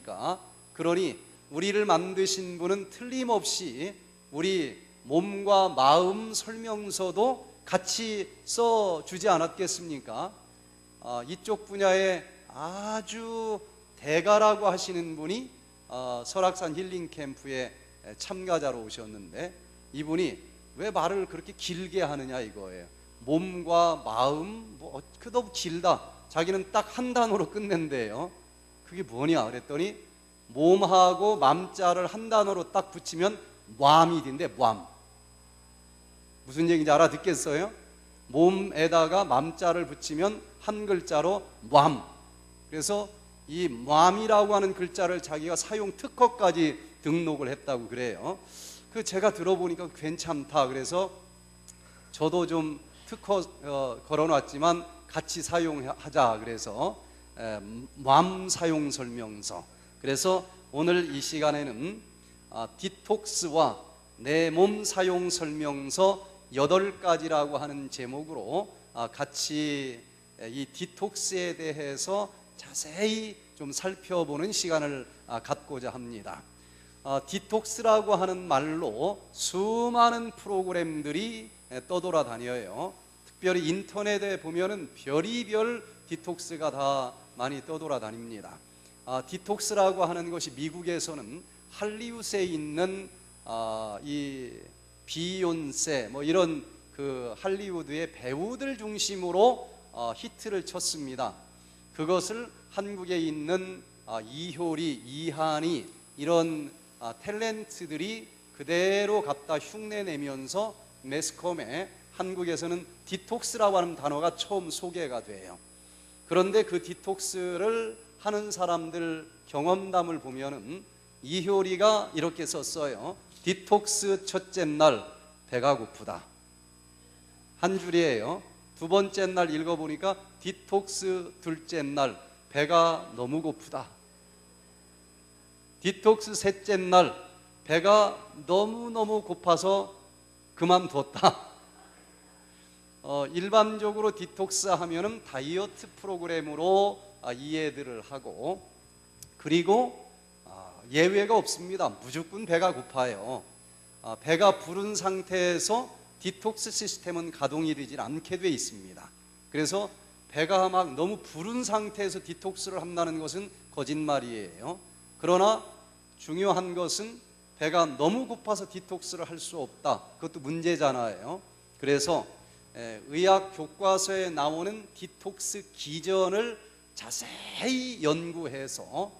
않습니까? 그러니 우리를 만드신 분은 틀림없이 우리 몸과 마음 설명서도 같이 써주지 않았겠습니까? 이쪽 분야에 아주 대가라고 하시는 분이 설악산 힐링 캠프에 참가자로 오셨는데, 이분이 왜 말을 그렇게 길게 하느냐 이거예요. 몸과 마음, 그 너무 길다. 자기는 딱 한 단어로 끝낸대요. 그게 뭐냐 그랬더니, 몸하고 맘자를 한 단어로 딱 붙이면 맘이 된대. 맘. 무슨 얘기인지 알아듣겠어요? 몸에다가 맘자를 붙이면 한 글자로 맘. 그래서 이 맘이라고 하는 글자를 자기가 사용 특허까지 등록을 했다고 그래요. 그 제가 들어보니까 괜찮다. 그래서 저도 좀 특허 걸어놨지만 같이 사용하자. 그래서 맘 사용 설명서. 그래서 오늘 이 시간에는 디톡스와 내 몸 사용 설명서 8가지라고 하는 제목으로 같이 이 디톡스에 대해서 자세히 좀 살펴보는 시간을 갖고자 합니다. 디톡스라고 하는 말로 수많은 프로그램들이 떠돌아다녀요. 특별히 인터넷에 보면은 별의별 디톡스가 다 많이 떠돌아다닙니다. 디톡스라고 하는 것이 미국에서는 할리우드에 있는 이 비욘세 이런 그 할리우드의 배우들 중심으로 히트를 쳤습니다. 그것을 한국에 있는 이효리, 이한이 이런 탤런트들이 그대로 갖다 흉내내면서 매스컴에 한국에서는 디톡스라고 하는 단어가 처음 소개가 돼요. 그런데 그 디톡스를 하는 사람들 경험담을 보면은 이효리가 이렇게 썼어요. 디톡스 첫째 날 배가 고프다. 한 줄이에요. 두 번째 날 읽어보니까 디톡스 둘째 날 배가 너무 고프다. 디톡스 셋째 날 배가 너무너무 고파서 그만뒀다. 일반적으로 디톡스 하면은 다이어트 프로그램으로 이해들을 하고, 그리고 예외가 없습니다. 무조건 배가 고파요. 배가 부른 상태에서 디톡스 시스템은 가동이 되질 않게 돼 있습니다. 그래서 배가 막 너무 부른 상태에서 디톡스를 한다는 것은 거짓말이에요. 그러나 중요한 것은 배가 너무 고파서 디톡스를 할 수 없다. 그것도 문제잖아요. 그래서 의학 교과서에 나오는 디톡스 기전을 자세히 연구해서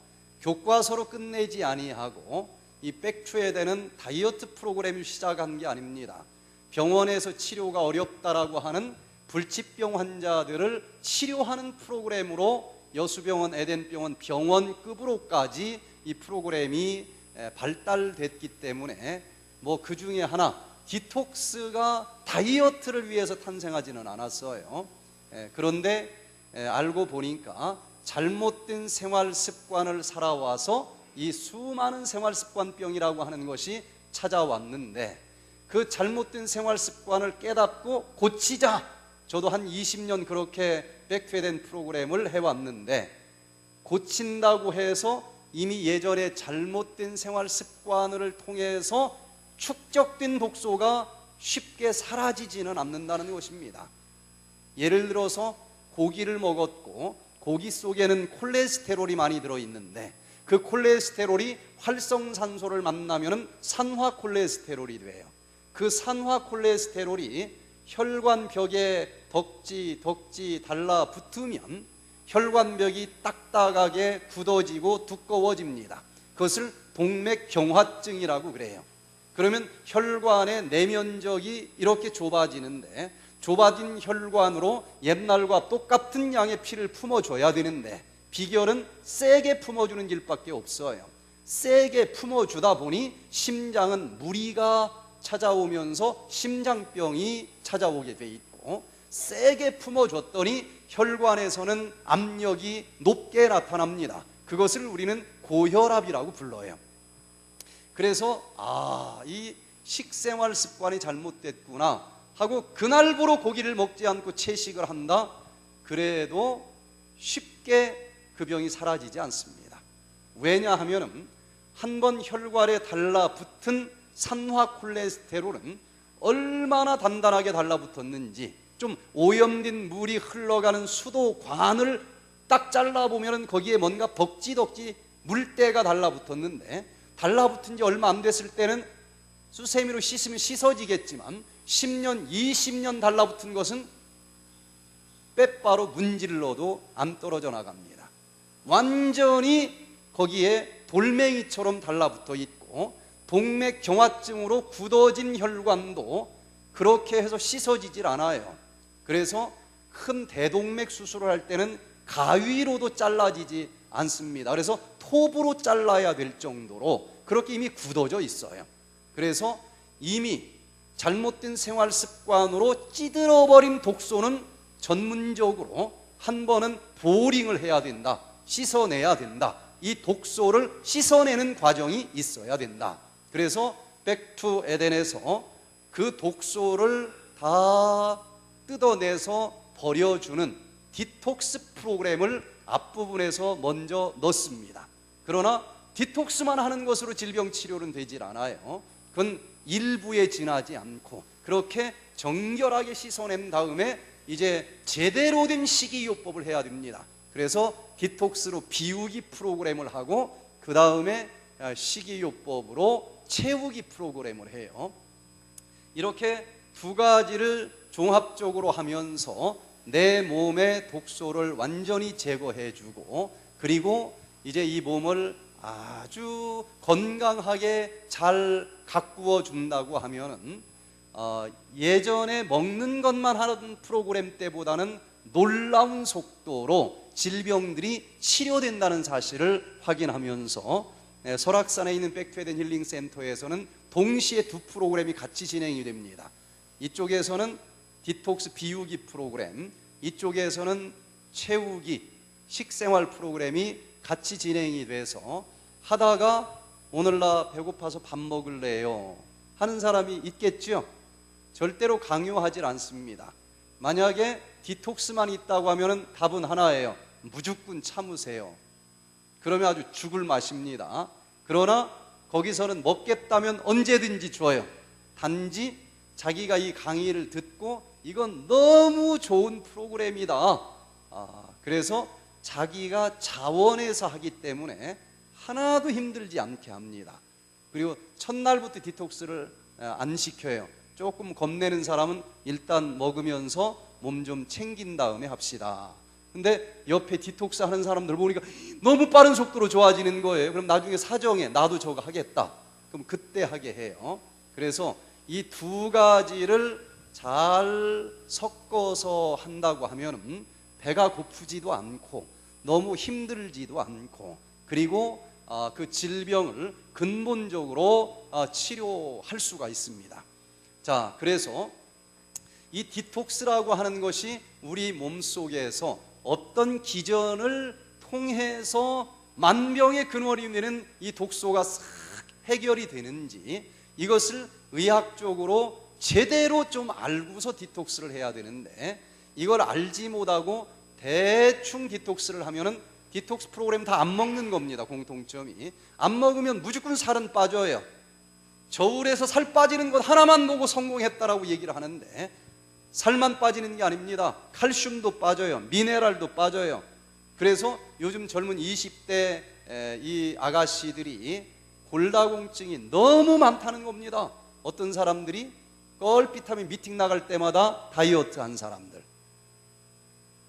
교과서로 끝내지 아니하고 이 백투에대는 다이어트 프로그램을 시작한 게 아닙니다. 병원에서 치료가 어렵다라고 하는 불치병 환자들을 치료하는 프로그램으로 여수병원, 에덴병원 병원급으로까지 이 프로그램이 발달됐기 때문에 그 중에 하나, 디톡스가 다이어트를 위해서 탄생하지는 않았어요. 그런데 알고 보니까 잘못된 생활 습관을 살아와서 이 수많은 생활 습관병이라고 하는 것이 찾아왔는데, 그 잘못된 생활 습관을 깨닫고 고치자. 저도 한 20년 그렇게 백투된 프로그램을 해왔는데, 고친다고 해서 이미 예전에 잘못된 생활 습관을 통해서 축적된 독소가 쉽게 사라지지는 않는다는 것입니다. 예를 들어서 고기를 먹었고 고기 속에는 콜레스테롤이 많이 들어있는데, 그 콜레스테롤이 활성산소를 만나면 산화 콜레스테롤이 돼요. 그 산화 콜레스테롤이 혈관벽에 덕지 달라붙으면 혈관벽이 딱딱하게 굳어지고 두꺼워집니다. 그것을 동맥경화증이라고 그래요. 그러면 혈관의 내면적이 이렇게 좁아지는데, 좁아진 혈관으로 옛날과 똑같은 양의 피를 품어줘야 되는데 비결은 세게 품어주는 일밖에 없어요. 세게 품어주다 보니 심장은 무리가 찾아오면서 심장병이 찾아오게 돼 있고, 세게 품어줬더니 혈관에서는 압력이 높게 나타납니다. 그것을 우리는 고혈압이라고 불러요. 그래서 이 식생활 습관이 잘못됐구나 하고 그날부로 고기를 먹지 않고 채식을 한다. 그래도 쉽게 그 병이 사라지지 않습니다. 왜냐하면 한번 혈관에 달라붙은 산화 콜레스테롤은 얼마나 단단하게 달라붙었는지, 좀 오염된 물이 흘러가는 수도관을 딱 잘라보면 거기에 뭔가 덕지덕지 물때가 달라붙었는데, 달라붙은 지 얼마 안 됐을 때는 수세미로 씻으면 씻어지겠지만 10년, 20년 달라붙은 것은 빼바로 문질러도 안 떨어져 나갑니다. 완전히 거기에 돌멩이처럼 달라붙어 있고, 동맥경화증으로 굳어진 혈관도 그렇게 해서 씻어지질 않아요. 그래서 큰 대동맥 수술을 할 때는 가위로도 잘라지지 않습니다. 그래서 톱으로 잘라야 될 정도로 그렇게 이미 굳어져 있어요. 그래서 이미 잘못된 생활 습관으로 찌들어버린 독소는 전문적으로 한 번은 보링을 해야 된다, 씻어내야 된다. 이 독소를 씻어내는 과정이 있어야 된다. 그래서 백투 에덴에서 그 독소를 다 뜯어내서 버려주는 디톡스 프로그램을 앞부분에서 먼저 넣습니다. 그러나 디톡스만 하는 것으로 질병 치료는 되질 않아요. 그건 일부에 지나지 않고 그렇게 정결하게 씻어낸 다음에 이제 제대로 된 식이요법을 해야 됩니다. 그래서 디톡스로 비우기 프로그램을 하고 그 다음에 식이요법으로 채우기 프로그램을 해요. 이렇게 두 가지를 종합적으로 하면서 내 몸의 독소를 완전히 제거해주고, 그리고 이제 이 몸을 아주 건강하게 잘 가꾸어 준다고 하면은 예전에 먹는 것만 하는 프로그램 때보다는 놀라운 속도로 질병들이 치료된다는 사실을 확인하면서 설악산에 있는 백투에덴 힐링 센터에서는 동시에 두 프로그램이 같이 진행이 됩니다. 이쪽에서는 디톡스 비우기 프로그램, 이쪽에서는 채우기 식생활 프로그램이 같이 진행이 돼서 하다가 오늘 나 배고파서 밥 먹을래요 하는 사람이 있겠죠? 절대로 강요하지 않습니다. 만약에 디톡스만 있다고 하면 답은 하나예요. 무조건 참으세요. 그러면 아주 죽을 맛입니다. 그러나 거기서는 먹겠다면 언제든지 줘요. 단지 자기가 이 강의를 듣고 이건 너무 좋은 프로그램이다, 그래서 자기가 자원해서 하기 때문에 하나도 힘들지 않게 합니다. 그리고 첫날부터 디톡스를 안 시켜요. 조금 겁내는 사람은 일단 먹으면서 몸 좀 챙긴 다음에 합시다. 근데 옆에 디톡스 하는 사람들 보니까 너무 빠른 속도로 좋아지는 거예요. 그럼 나중에 사정해, 나도 저거 하겠다. 그럼 그때 하게 해요. 그래서 이 두 가지를 잘 섞어서 한다고 하면 배가 고프지도 않고 너무 힘들지도 않고, 그리고 그 질병을 근본적으로 치료할 수가 있습니다. 자, 그래서 이 디톡스라고 하는 것이 우리 몸속에서 어떤 기전을 통해서 만병의 근원이 되는 이 독소가 싹 해결이 되는지, 이것을 의학적으로 제대로 좀 알고서 디톡스를 해야 되는데, 이걸 알지 못하고 대충 디톡스를 하면은 디톡스 프로그램 다 안 먹는 겁니다. 공통점이 안 먹으면 무조건 살은 빠져요. 저울에서 살 빠지는 것 하나만 보고 성공했다라고 얘기를 하는데, 살만 빠지는 게 아닙니다. 칼슘도 빠져요, 미네랄도 빠져요. 그래서 요즘 젊은 20대 이 아가씨들이 골다공증이 너무 많다는 겁니다. 어떤 사람들이 껄핏하면 미팅 나갈 때마다 다이어트 한 사람들,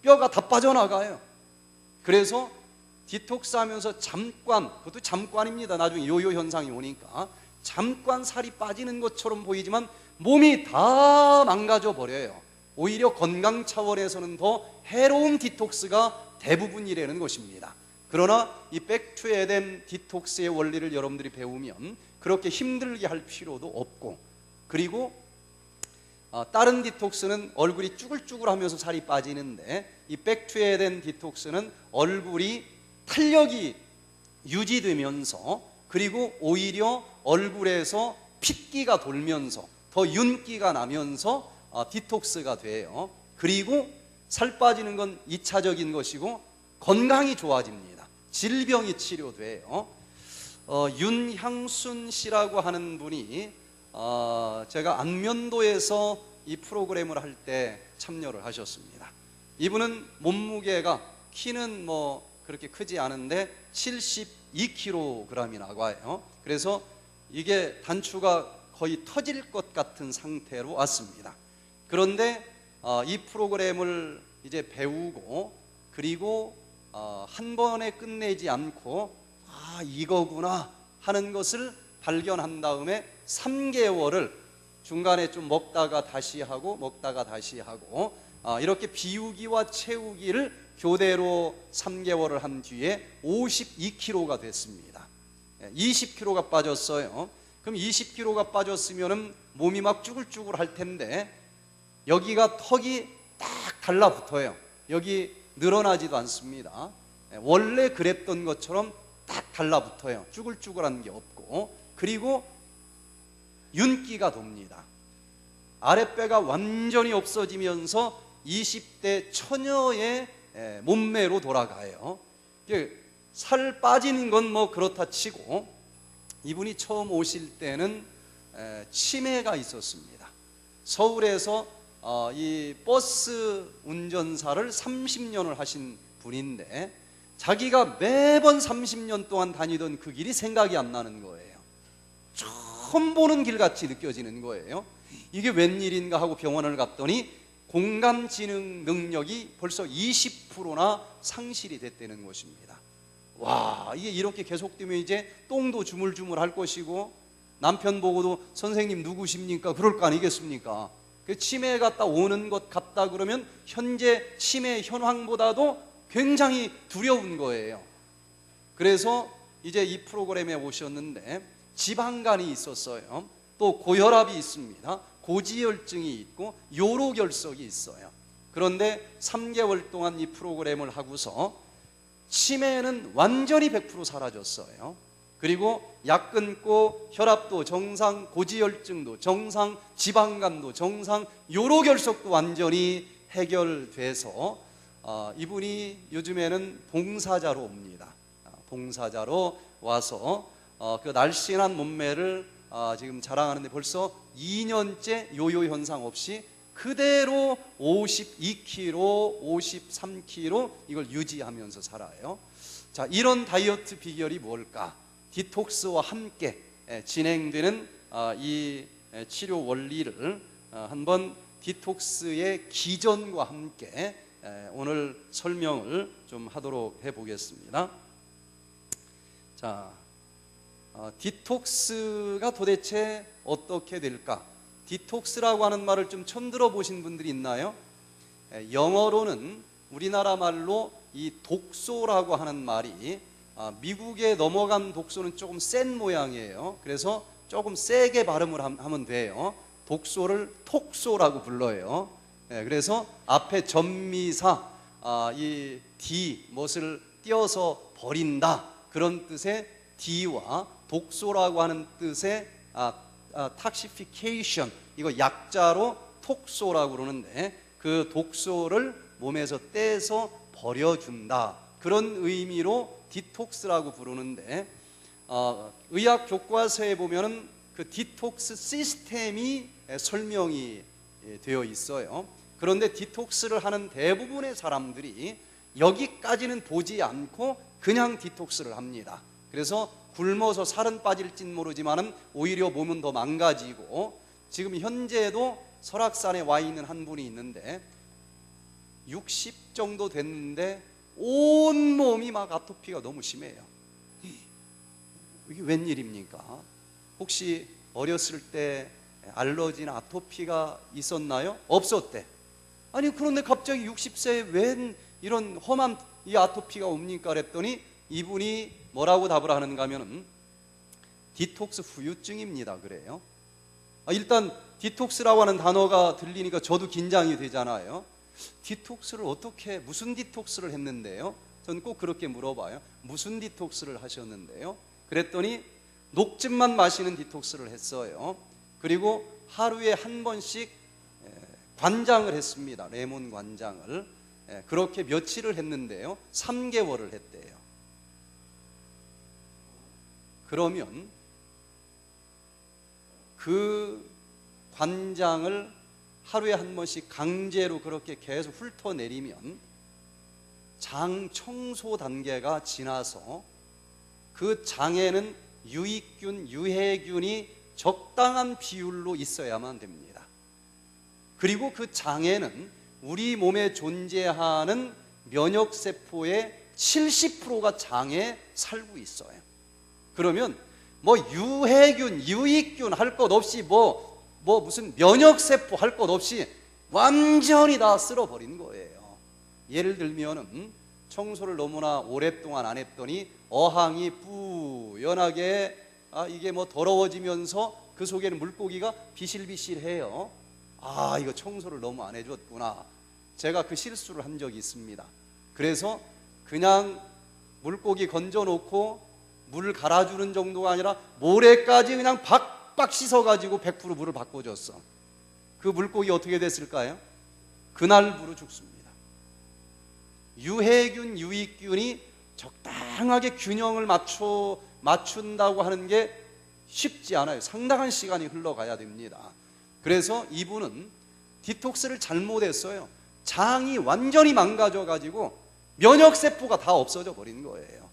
뼈가 다 빠져나가요. 그래서 디톡스 하면서 잠깐, 그것도 잠깐입니다. 나중에 요요 현상이 오니까 잠깐 살이 빠지는 것처럼 보이지만 몸이 다 망가져 버려요. 오히려 건강 차원에서는 더 해로운 디톡스가 대부분이라는 것입니다. 그러나 이 백투 에덴 디톡스의 원리를 여러분들이 배우면 그렇게 힘들게 할 필요도 없고, 그리고 다른 디톡스는 얼굴이 쭈글쭈글하면서 살이 빠지는데, 이 백투 에덴 디톡스는 얼굴이 탄력이 유지되면서, 그리고 오히려 얼굴에서 핏기가 돌면서 더 윤기가 나면서 디톡스가 돼요. 그리고 살 빠지는 건 2차적인 것이고 건강이 좋아집니다. 질병이 치료돼요. 윤향순 씨라고 하는 분이 제가 안면도에서 이 프로그램을 할 때 참여를 하셨습니다. 이분은 몸무게가, 키는 뭐 그렇게 크지 않은데 72kg이 나와요. 그래서 이게 단추가 거의 터질 것 같은 상태로 왔습니다. 그런데 이 프로그램을 이제 배우고, 그리고 한 번에 끝내지 않고 이거구나 하는 것을 발견한 다음에 3개월을 중간에 좀 먹다가 다시 하고 먹다가 다시 하고 이렇게 비우기와 채우기를 교대로 3개월을 한 뒤에 52kg가 됐습니다. 20kg가 빠졌어요. 그럼 20kg가 빠졌으면 몸이 막 쭈글쭈글 할 텐데 여기가 턱이 딱 달라붙어요. 여기 늘어나지도 않습니다. 원래 그랬던 것처럼 딱 달라붙어요. 쭈글쭈글한 게 없고, 그리고 윤기가 돕니다. 아랫배가 완전히 없어지면서 20대 처녀의 몸매로 돌아가요. 살 빠지는 건 뭐 그렇다 치고, 이분이 처음 오실 때는 치매가 있었습니다. 서울에서 이 버스 운전사를 30년을 하신 분인데 자기가 매번 30년 동안 다니던 그 길이 생각이 안 나는 거예요. 처음 보는 길같이 느껴지는 거예요. 이게 웬일인가 하고 병원을 갔더니 공감지능 능력이 벌써 20%나 상실이 됐다는 것입니다. 와, 이게 이렇게 계속되면 이제 똥도 주물주물 할 것이고, 남편 보고도 선생님 누구십니까? 그럴 거 아니겠습니까? 그 치매가 딱 오는 것 같다 그러면 현재 치매 현황보다도 굉장히 두려운 거예요. 그래서 이제 이 프로그램에 오셨는데 지방간이 있었어요. 또 고혈압이 있습니다. 고지혈증이 있고 요로결석이 있어요. 그런데 3개월 동안 이 프로그램을 하고서 치매는 완전히 100% 사라졌어요. 그리고 약 끊고 혈압도 정상, 고지혈증도 정상, 지방간도 정상, 요로결석도 완전히 해결돼서 이분이 요즘에는 봉사자로 옵니다. 봉사자로 와서 그 날씬한 몸매를 지금 자랑하는데 벌써 2년째 요요 현상 없이 그대로 52kg, 53kg 이걸 유지하면서 살아요. 자, 이런 다이어트 비결이 뭘까? 디톡스와 함께 진행되는 이 치료 원리를 한번 디톡스의 기전과 함께 오늘 설명을 좀 하도록 해보겠습니다. 자, 디톡스가 도대체 어떻게 될까? 디톡스라고 하는 말을 좀 처음 들어보신 분들이 있나요? 영어로는 우리나라 말로 이 독소라고 하는 말이 미국에 넘어간 독소는 조금 센 모양이에요. 그래서 조금 세게 발음을 하면 돼요. 독소를 톡소라고 불러요. 그래서 앞에 전미사 이 D 무엇을 띄어서 버린다 그런 뜻의 D와 독소라고 하는 뜻의 toxification, 이거 약자로 톡소라고 그러는데 그 독소를 몸에서 떼서 버려준다 그런 의미로 디톡스라고 부르는데 의학 교과서에 보면은 그 디톡스 시스템이 설명이 되어 있어요. 그런데 디톡스를 하는 대부분의 사람들이 여기까지는 보지 않고 그냥 디톡스를 합니다. 그래서 굶어서 살은 빠질진 모르지만은 오히려 몸은 더 망가지고, 지금 현재도 설악산에 와 있는 한 분이 있는데 60 정도 됐는데 온 몸이 막 아토피가 너무 심해요. 이게 웬일입니까? 혹시 어렸을 때 알러지나 아토피가 있었나요? 없었대. 아니 그런데 갑자기 60세에 웬 이런 험한 이 아토피가 옵니까? 그랬더니 이분이 뭐라고 답을 하는가 하면은 디톡스 후유증입니다 그래요. 일단 디톡스라고 하는 단어가 들리니까 저도 긴장이 되잖아요. 디톡스를 어떻게, 무슨 디톡스를 했는데요? 저는 꼭 그렇게 물어봐요. 무슨 디톡스를 하셨는데요? 그랬더니 녹즙만 마시는 디톡스를 했어요. 그리고 하루에 한 번씩 관장을 했습니다. 레몬 관장을. 그렇게 며칠을 했는데요 3개월을 했대요. 그러면 그 관장을 하루에 한 번씩 강제로 그렇게 계속 훑어내리면 장 청소 단계가 지나서 그 장에는 유익균, 유해균이 적당한 비율로 있어야만 됩니다. 그리고 그 장에는 우리 몸에 존재하는 면역세포의 70%가 장에 살고 있어요. 그러면 뭐 유해균, 유익균 할 것 없이 무슨 면역세포 할 것 없이 완전히 다 쓸어버린 거예요. 예를 들면은 청소를 너무나 오랫동안 안 했더니 어항이 뿌연하게 이게 뭐 더러워지면서 그 속에는 물고기가 비실비실해요. 이거 청소를 너무 안 해줬구나. 제가 그 실수를 한 적이 있습니다. 그래서 그냥 물고기 건져놓고 물을 갈아주는 정도가 아니라 모래까지 그냥 박박 씻어가지고 100% 물을 바꿔줬어. 그 물고기 어떻게 됐을까요? 그날부로 죽습니다. 유해균, 유익균이 적당하게 균형을 맞춘다고 하는 게 쉽지 않아요. 상당한 시간이 흘러가야 됩니다. 그래서 이분은 디톡스를 잘못했어요. 장이 완전히 망가져가지고 면역세포가 다 없어져 버린 거예요.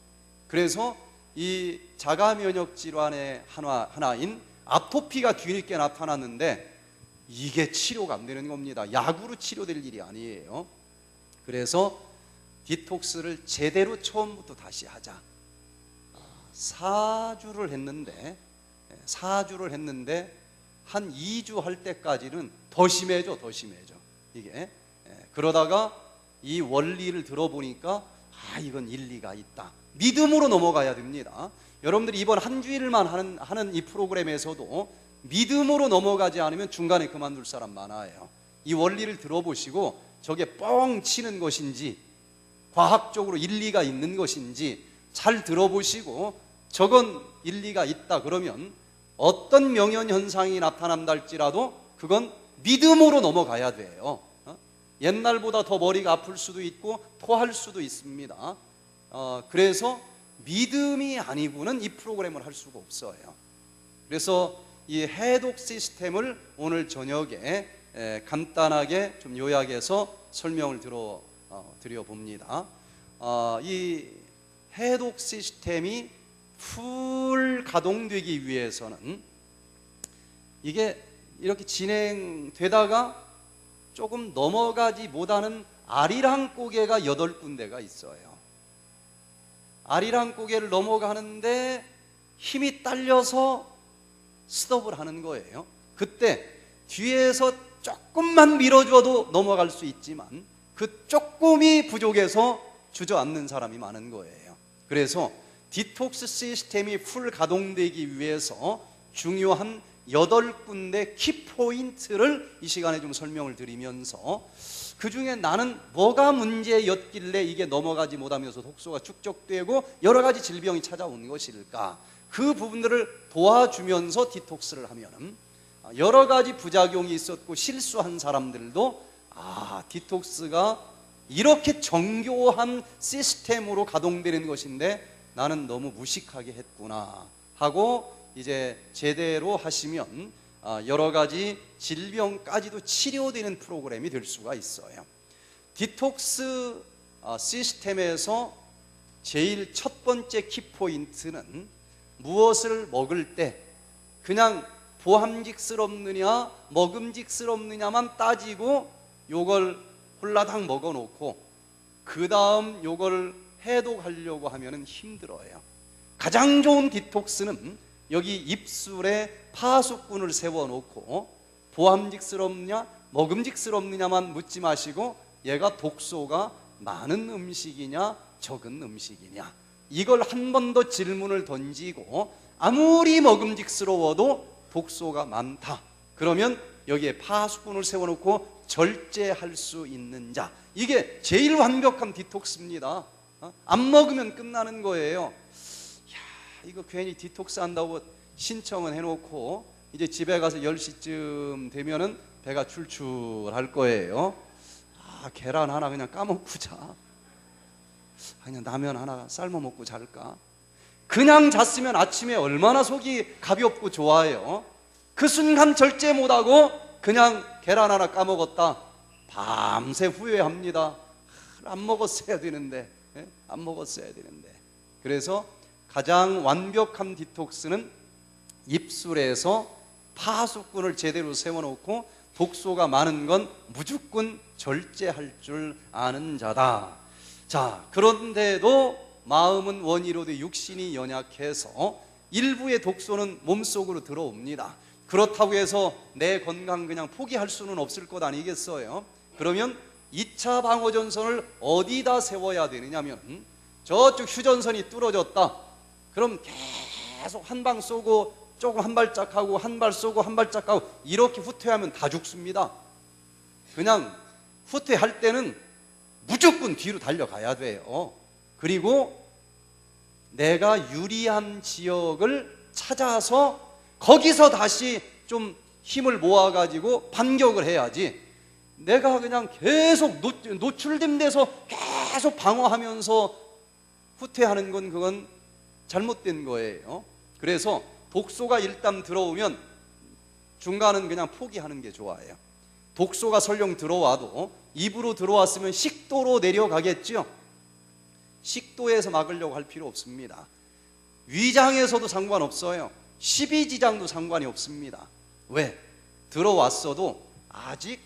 그래서 이 자가면역 질환의 하나인 아토피가 뒤늦게 나타났는데 이게 치료가 안 되는 겁니다. 약으로 치료될 일이 아니에요. 그래서 디톡스를 제대로 처음부터 다시 하자. 4주를 했는데 한 2주 할 때까지는 더 심해져 이게. 그러다가 이 원리를 들어보니까 이건 일리가 있다. 믿음으로 넘어가야 됩니다. 여러분들이 이번 한 주일만 하는 이 프로그램에서도 믿음으로 넘어가지 않으면 중간에 그만둘 사람 많아요. 이 원리를 들어보시고 저게 뻥 치는 것인지 과학적으로 일리가 있는 것인지 잘 들어보시고 저건 일리가 있다 그러면 어떤 명현현상이 나타난다 할지라도 그건 믿음으로 넘어가야 돼요. 옛날보다 더 머리가 아플 수도 있고 토할 수도 있습니다. 그래서 믿음이 아니고는 이 프로그램을 할 수가 없어요. 그래서 이 해독 시스템을 오늘 저녁에 간단하게 좀 요약해서 설명을 드려봅니다. 이 해독 시스템이 풀 가동되기 위해서는 이게 이렇게 진행되다가 조금 넘어가지 못하는 아리랑 고개가 8군데가 있어요. 아리랑 고개를 넘어가는데 힘이 딸려서 스톱을 하는 거예요. 그때 뒤에서 조금만 밀어줘도 넘어갈 수 있지만 그 조금이 부족해서 주저앉는 사람이 많은 거예요. 그래서 디톡스 시스템이 풀 가동되기 위해서 중요한 8군데 키포인트를 이 시간에 좀 설명을 드리면서 그 중에 나는 뭐가 문제였길래 이게 넘어가지 못하면서 독소가 축적되고 여러 가지 질병이 찾아온 것일까, 그 부분들을 도와주면서 디톡스를 하면 여러 가지 부작용이 있었고 실수한 사람들도 디톡스가 이렇게 정교한 시스템으로 가동되는 것인데 나는 너무 무식하게 했구나 하고 이제 제대로 하시면 여러 가지 질병까지도 치료되는 프로그램이 될 수가 있어요. 디톡스 시스템에서 제일 첫 번째 키포인트는 무엇을 먹을 때 그냥 보함직스럽느냐 먹음직스럽느냐만 따지고 요걸 홀라당 먹어놓고 그 다음 요걸 해독하려고 하면 힘들어요. 가장 좋은 디톡스는 여기 입술에 파수꾼을 세워놓고 보함직스럽냐 먹음직스럽느냐만 묻지 마시고 얘가 독소가 많은 음식이냐 적은 음식이냐 이걸 한 번 더 질문을 던지고 아무리 먹음직스러워도 독소가 많다 그러면 여기에 파수꾼을 세워놓고 절제할 수 있는 자, 이게 제일 완벽한 디톡스입니다. 안 먹으면 끝나는 거예요. 이거 괜히 디톡스 한다고 신청은 해놓고 이제 집에 가서 10시쯤 되면은 배가 출출할 거예요. 계란 하나 그냥 까먹고 자. 그냥 라면 하나 삶아 먹고 잘까. 그냥 잤으면 아침에 얼마나 속이 가볍고 좋아요. 그 순간 절제 못하고 그냥 계란 하나 까먹었다, 밤새 후회합니다. 안 먹었어야 되는데, 안 먹었어야 되는데. 그래서 가장 완벽한 디톡스는 입술에서 파수꾼을 제대로 세워놓고 독소가 많은 건 무조건 절제할 줄 아는 자다. 자, 그런데도 마음은 원이로되 육신이 연약해서 일부의 독소는 몸속으로 들어옵니다. 그렇다고 해서 내 건강 그냥 포기할 수는 없을 것 아니겠어요? 그러면 2차 방어전선을 어디다 세워야 되느냐면, 저쪽 휴전선이 뚫어졌다, 그럼 계속 한 방 쏘고 조금 한 발짝 하고 한 발 쏘고 한 발짝 하고 이렇게 후퇴하면 다 죽습니다. 그냥 후퇴할 때는 무조건 뒤로 달려가야 돼요. 그리고 내가 유리한 지역을 찾아서 거기서 다시 좀 힘을 모아가지고 반격을 해야지, 내가 그냥 계속 노출된 데서 계속 방어하면서 후퇴하는 건 그건 잘못된 거예요. 그래서 독소가 일단 들어오면 중간은 그냥 포기하는 게 좋아요. 독소가 설령 들어와도 입으로 들어왔으면 식도로 내려가겠죠. 식도에서 막으려고 할 필요 없습니다. 위장에서도 상관없어요. 십이지장도 상관이 없습니다. 왜? 들어왔어도 아직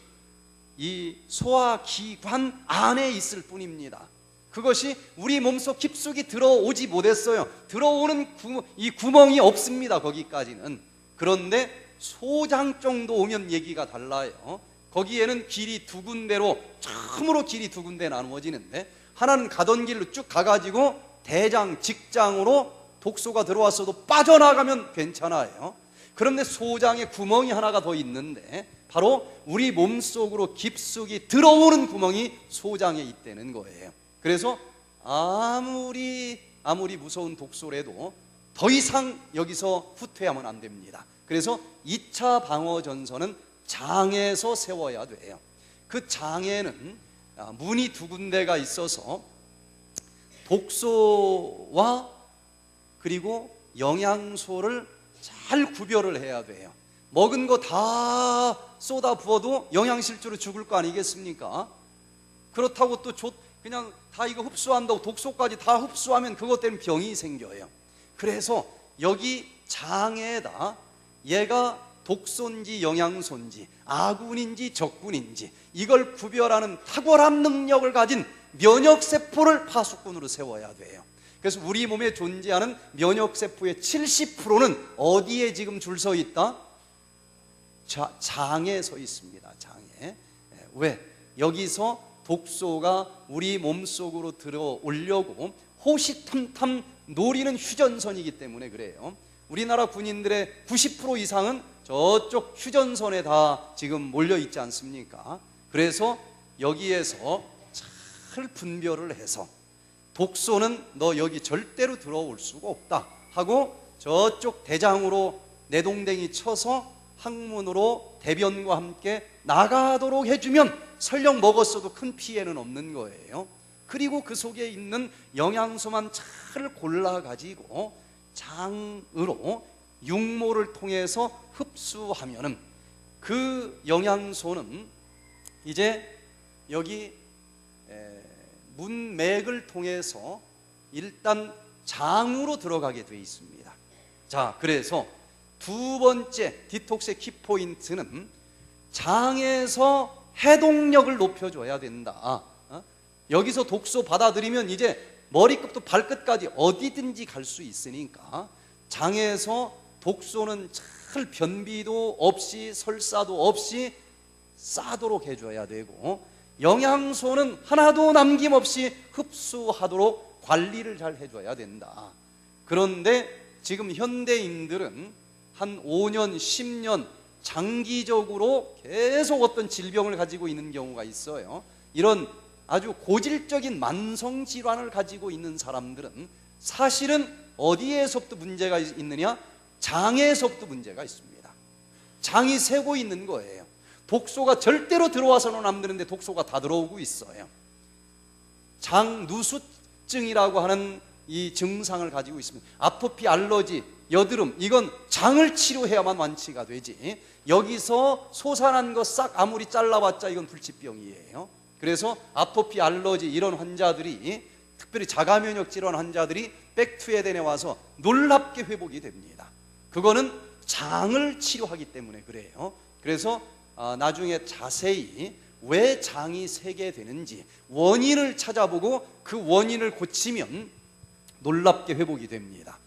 이 소화기관 안에 있을 뿐입니다. 그것이 우리 몸속 깊숙이 들어오지 못했어요. 들어오는 이 구멍이 없습니다. 거기까지는. 그런데 소장 정도 오면 얘기가 달라요. 거기에는 길이 두 군데로, 처음으로 길이 두 군데 나누어지는데, 하나는 가던 길로 쭉 가가지고 대장, 직장으로 독소가 들어왔어도 빠져나가면 괜찮아요. 그런데 소장에 구멍이 하나가 더 있는데, 바로 우리 몸속으로 깊숙이 들어오는 구멍이 소장에 있다는 거예요. 그래서 아무리 무서운 독소라도 더 이상 여기서 후퇴하면 안 됩니다. 그래서 2차 방어 전선은 장에서 세워야 돼요. 그 장에는 문이 두 군데가 있어서 독소와 그리고 영양소를 잘 구별을 해야 돼요. 먹은 거 다 쏟아 부어도 영양실조로 죽을 거 아니겠습니까? 그렇다고 또 그냥 다 이거 흡수한다고 독소까지 다 흡수하면 그것 때문에 병이 생겨요. 그래서 여기 장에다 얘가 독소인지 영양소인지 아군인지 적군인지 이걸 구별하는 탁월한 능력을 가진 면역세포를 파수꾼으로 세워야 돼요. 그래서 우리 몸에 존재하는 면역세포의 70%는 어디에 지금 줄 서 있다? 장에 서 있습니다. 장에. 왜? 여기서 독소가 우리 몸속으로 들어오려고 호시탐탐 노리는 휴전선이기 때문에 그래요. 우리나라 군인들의 90% 이상은 저쪽 휴전선에 다 지금 몰려 있지 않습니까? 그래서 여기에서 잘 분별을 해서 독소는 너 여기 절대로 들어올 수가 없다 하고 저쪽 대장으로 내동댕이 쳐서 항문으로 대변과 함께 나가도록 해주면 설령 먹었어도 큰 피해는 없는 거예요. 그리고 그 속에 있는 영양소만 잘 골라가지고 장으로 육모를 통해서 흡수하면은 그 영양소는 이제 여기 문맥을 통해서 일단 장으로 들어가게 되어 있습니다. 자, 그래서 두 번째 디톡스의 키포인트는 장에서 해독력을 높여줘야 된다. 여기서 독소 받아들이면 이제 머리끝부터 발끝까지 어디든지 갈 수 있으니까 장에서 독소는 잘 변비도 없이 설사도 없이 싸도록 해줘야 되고, 영양소는 하나도 남김없이 흡수하도록 관리를 잘 해줘야 된다. 그런데 지금 현대인들은 한 5년, 10년 장기적으로 계속 어떤 질병을 가지고 있는 경우가 있어요. 이런 아주 고질적인 만성질환을 가지고 있는 사람들은 사실은 어디에서부터 문제가 있느냐? 장에서부터 문제가 있습니다. 장이 새고 있는 거예요. 독소가 절대로 들어와서는 안 되는데 독소가 다 들어오고 있어요. 장누수증이라고 하는 이 증상을 가지고 있습니다. 아토피, 알러지, 여드름, 이건 장을 치료해야만 완치가 되지, 여기서 솟아난 거 싹 아무리 잘라봤자 이건 불치병이에요. 그래서 아토피, 알러지 이런 환자들이, 특별히 자가면역 질환 환자들이 백투에덴에 와서 놀랍게 회복이 됩니다. 그거는 장을 치료하기 때문에 그래요. 그래서 나중에 자세히 왜 장이 세게 되는지 원인을 찾아보고 그 원인을 고치면 놀랍게 회복이 됩니다.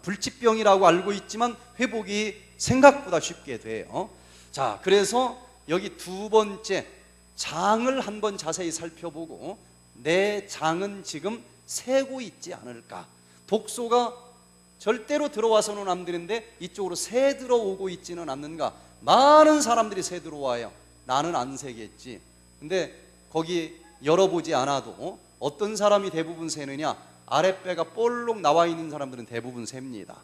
불치병이라고 알고 있지만 회복이 생각보다 쉽게 돼요. 자, 그래서 여기 두 번째, 장을 한번 자세히 살펴보고 내 장은 지금 새고 있지 않을까. 독소가 절대로 들어와서는 안 되는데 이쪽으로 새 들어오고 있지는 않는가. 많은 사람들이 새 들어와요. 나는 안 새겠지. 근데 거기 열어보지 않아도 어떤 사람이 대부분 새느냐, 아랫배가 볼록 나와 있는 사람들은 대부분 셉니다.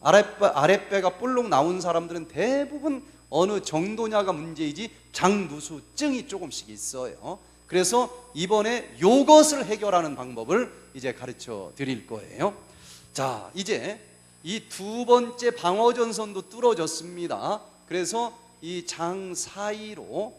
아랫배가 볼록 나온 사람들은 대부분 어느 정도냐가 문제이지 장누수증이 조금씩 있어요. 그래서 이번에 이것을 해결하는 방법을 이제 가르쳐 드릴 거예요. 자, 이제 이 두 번째 방어전선도 뚫어졌습니다. 그래서 이 장 사이로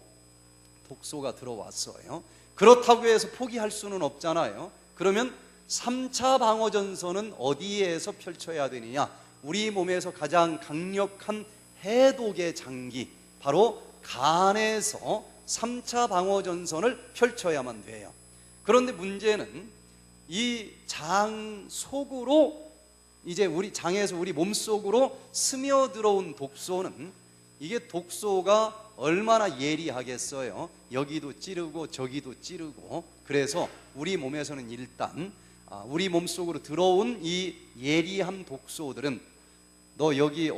독소가 들어왔어요. 그렇다고 해서 포기할 수는 없잖아요. 그러면 3차 방어전선은 어디에서 펼쳐야 되느냐? 우리 몸에서 가장 강력한 해독의 장기, 바로 간에서 3차 방어전선을 펼쳐야만 돼요. 그런데 문제는 이 장 속으로, 이제 우리 장에서 우리 몸속으로 스며들어온 독소는, 이게 독소가 얼마나 예리하겠어요. 여기도 찌르고 저기도 찌르고. 그래서 우리 몸에서는 일단 우리 몸속으로 들어온 이 예리한 독소들은, 너 여기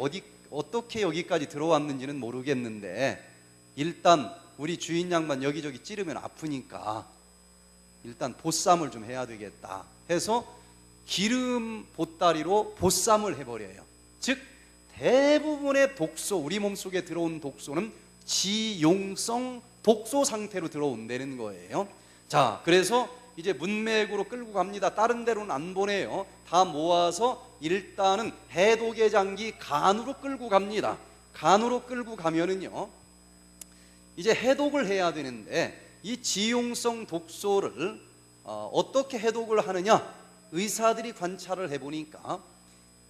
어떻게 여기까지 들어왔는지는 모르겠는데 일단 우리 주인 양반 여기저기 찌르면 아프니까 일단 보쌈을 좀 해야 되겠다 해서 기름 보따리로 보쌈을 해버려요. 즉 대부분의 독소, 우리 몸속에 들어온 독소는 지용성 독소 상태로 들어온다는 거예요. 자, 그래서 이제 문맥으로 끌고 갑니다. 다른 데로는 안 보내요. 다 모아서 일단은 해독의 장기 간으로 끌고 갑니다. 간으로 끌고 가면은요, 이제 해독을 해야 되는데 이 지용성 독소를 어떻게 해독을 하느냐? 의사들이 관찰을 해보니까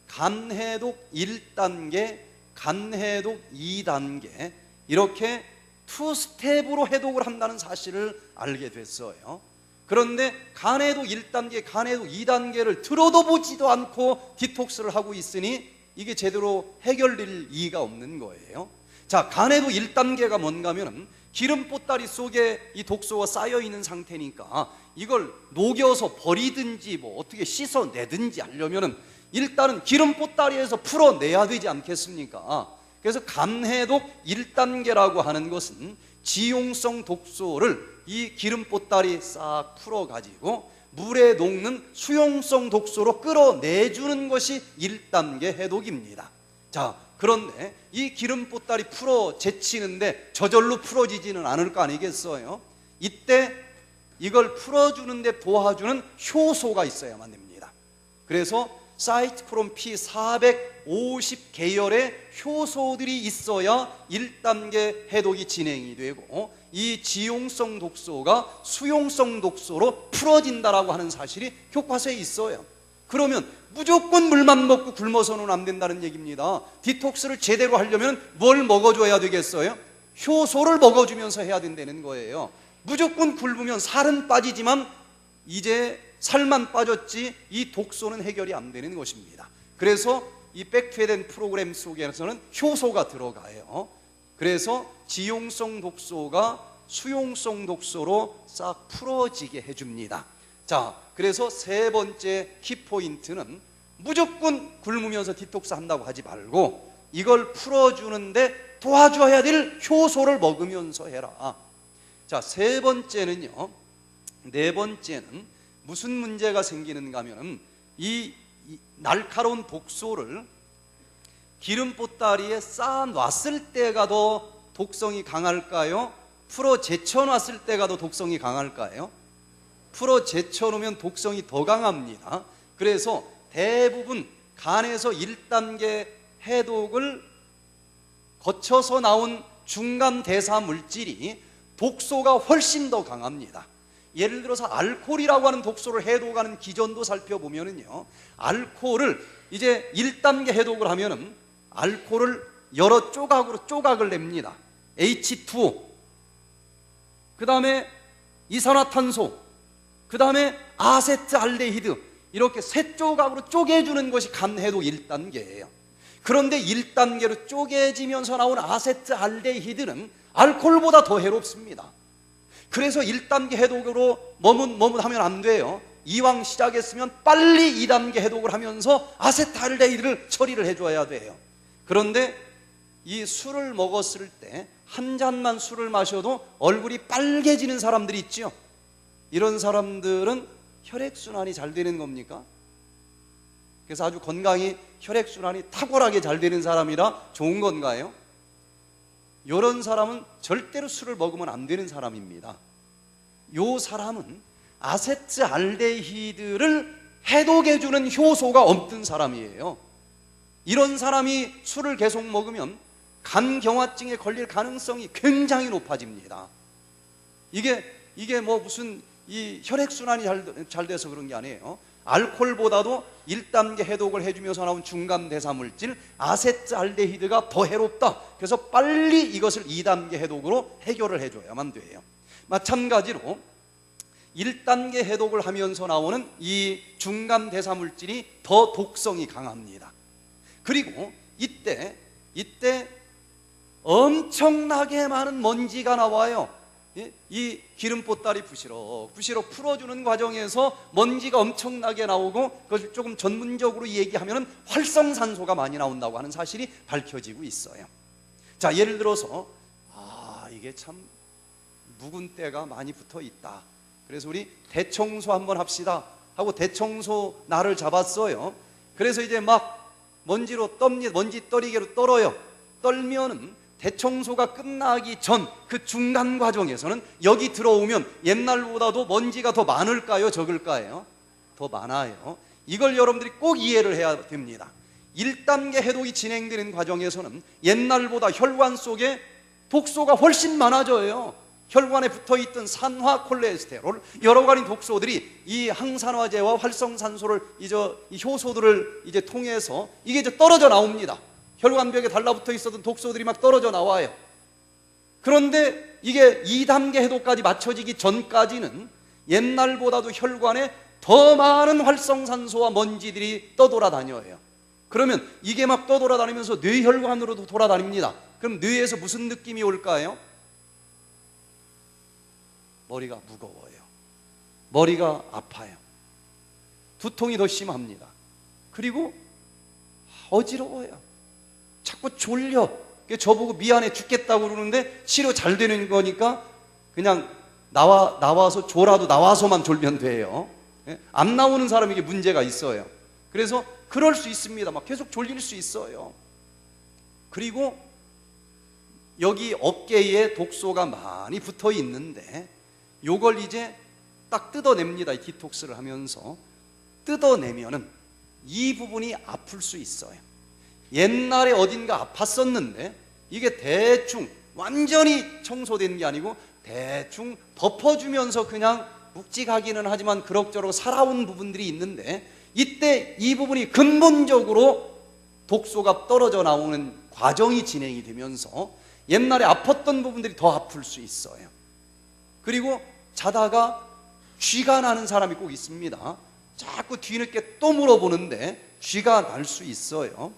간해독 1단계, 간해독 2단계 이렇게 투 스텝으로 해독을 한다는 사실을 알게 됐어요. 그런데 간해독 1단계, 간해독 2단계를 들어도 보지도 않고 디톡스를 하고 있으니 이게 제대로 해결될 이유가 없는 거예요. 자, 간해독 1단계가 뭔가 하면은 기름 보따리 속에 이 독소가 쌓여 있는 상태니까 이걸 녹여서 버리든지 뭐 어떻게 씻어내든지 하려면은 일단은 기름 보따리에서 풀어내야 되지 않겠습니까? 그래서 간해독 1단계라고 하는 것은 지용성 독소를 이 기름 보따리 싹 풀어가지고 물에 녹는 수용성 독소로 끌어내주는 것이 1단계 해독입니다. 자, 그런데 이 기름 보따리 풀어 제치는데 저절로 풀어지지는 않을 거 아니겠어요? 이때 이걸 풀어주는데 도와주는 효소가 있어야만 됩니다. 그래서 사이토크롬 P450 계열의 효소들이 있어야 1단계 해독이 진행이 되고 이 지용성 독소가 수용성 독소로 풀어진다라고 하는 사실이 교과서에 있어요. 그러면 무조건 물만 먹고 굶어서는 안 된다는 얘기입니다. 디톡스를 제대로 하려면 뭘 먹어줘야 되겠어요? 효소를 먹어주면서 해야 된다는 거예요. 무조건 굶으면 살은 빠지지만 이제 살만 빠졌지 이 독소는 해결이 안 되는 것입니다. 그래서 이 백투에덴 프로그램 속에서는 효소가 들어가요. 그래서 지용성 독소가 수용성 독소로 싹 풀어지게 해줍니다. 자, 그래서 세 번째 키포인트는 무조건 굶으면서 디톡스 한다고 하지 말고 이걸 풀어주는데 도와줘야 될 효소를 먹으면서 해라. 자, 세 번째는요, 네 번째는 무슨 문제가 생기는가 하면 이 날카로운 독소를 기름 보따리에 쌓아놨을 때가 더 독성이 강할까요? 풀어 제쳐놨을 때가 더 독성이 강할까요? 풀어 제쳐놓으면 독성이 더 강합니다. 그래서 대부분 간에서 1단계 해독을 거쳐서 나온 중간 대사 물질이 독소가 훨씬 더 강합니다. 예를 들어서 알코올이라고 하는 독소를 해독하는 기전도 살펴보면은요, 알코올을 이제 1단계 해독을 하면은 알코올을 여러 조각을 냅니다. H2O, 그 다음에 이산화탄소, 그 다음에 아세트알데히드, 이렇게 세 조각으로 쪼개주는 것이 간 해독 1단계예요. 그런데 1단계로 쪼개지면서 나온 아세트알데히드는 알코올보다 더 해롭습니다. 그래서 1단계 해독으로 머뭇하면 안 돼요. 이왕 시작했으면 빨리 2단계 해독을 하면서 아세트알데히드를 처리를 해줘야 돼요. 그런데 이 술을 먹었을 때 한 잔만 술을 마셔도 얼굴이 빨개지는 사람들이 있죠. 이런 사람들은 혈액순환이 잘 되는 겁니까? 그래서 아주 건강히 혈액순환이 탁월하게 잘 되는 사람이라 좋은 건가요? 이런 사람은 절대로 술을 먹으면 안 되는 사람입니다. 이 사람은 아세트알데히드를 해독해주는 효소가 없던 사람이에요. 이런 사람이 술을 계속 먹으면 간경화증에 걸릴 가능성이 굉장히 높아집니다. 이게 뭐 무슨 이 혈액순환이 잘 돼서 그런 게 아니에요. 알코올보다도 1단계 해독을 해주면서 나온 중간 대사물질 아세트알데히드가 더 해롭다. 그래서 빨리 이것을 2단계 해독으로 해결을 해줘야만 돼요. 마찬가지로 1단계 해독을 하면서 나오는 이 중간 대사물질이 더 독성이 강합니다. 그리고 이때 엄청나게 많은 먼지가 나와요. 이 기름보따리 부시럭 풀어주는 과정에서 먼지가 엄청나게 나오고, 그것을 조금 전문적으로 얘기하면 활성산소가 많이 나온다고 하는 사실이 밝혀지고 있어요. 자, 예를 들어서 이게 참 묵은 때가 많이 붙어 있다. 그래서 우리 대청소 한번 합시다 하고 대청소 날을 잡았어요. 그래서 이제 막 먼지로 떱니다. 먼지 떨이개로 떨어요. 떨면은 대청소가 끝나기 전 그 중간 과정에서는 여기 들어오면 옛날보다도 먼지가 더 많을까요? 적을까요? 더 많아요. 이걸 여러분들이 꼭 이해를 해야 됩니다. 1단계 해독이 진행되는 과정에서는 옛날보다 혈관 속에 독소가 훨씬 많아져요. 혈관에 붙어있던 산화 콜레스테롤, 여러 가지 독소들이 이 항산화제와 활성산소를 이 효소들을 이제 통해서 이게 이제 떨어져 나옵니다. 혈관벽에 달라붙어 있었던 독소들이 막 떨어져 나와요. 그런데 이게 2단계 해독까지 맞춰지기 전까지는 옛날보다도 혈관에 더 많은 활성산소와 먼지들이 떠돌아다녀요. 그러면 이게 막 떠돌아다니면서 뇌혈관으로도 돌아다닙니다. 그럼 뇌에서 무슨 느낌이 올까요? 머리가 무거워요. 머리가 아파요. 두통이 더 심합니다. 그리고 어지러워요. 자꾸 졸려. 저보고 미안해 죽겠다고 그러는데 치료 잘 되는 거니까 그냥 나와서 졸아도 나와서만 졸면 돼요. 안 나오는 사람에게 문제가 있어요. 그래서 그럴 수 있습니다. 막 계속 졸릴 수 있어요. 그리고 여기 어깨에 독소가 많이 붙어 있는데 요걸 이제 딱 뜯어냅니다. 이 디톡스를 하면서 뜯어내면은 이 부분이 아플 수 있어요. 옛날에 어딘가 아팠었는데 이게 대충 완전히 청소된 게 아니고 대충 덮어주면서 그냥 묵직하기는 하지만 그럭저럭 살아온 부분들이 있는데, 이때 이 부분이 근본적으로 독소가 떨어져 나오는 과정이 진행이 되면서 옛날에 아팠던 부분들이 더 아플 수 있어요. 그리고 자다가 쥐가 나는 사람이 꼭 있습니다. 자꾸 뒤늦게 또 물어보는데 쥐가 날 수 있어요.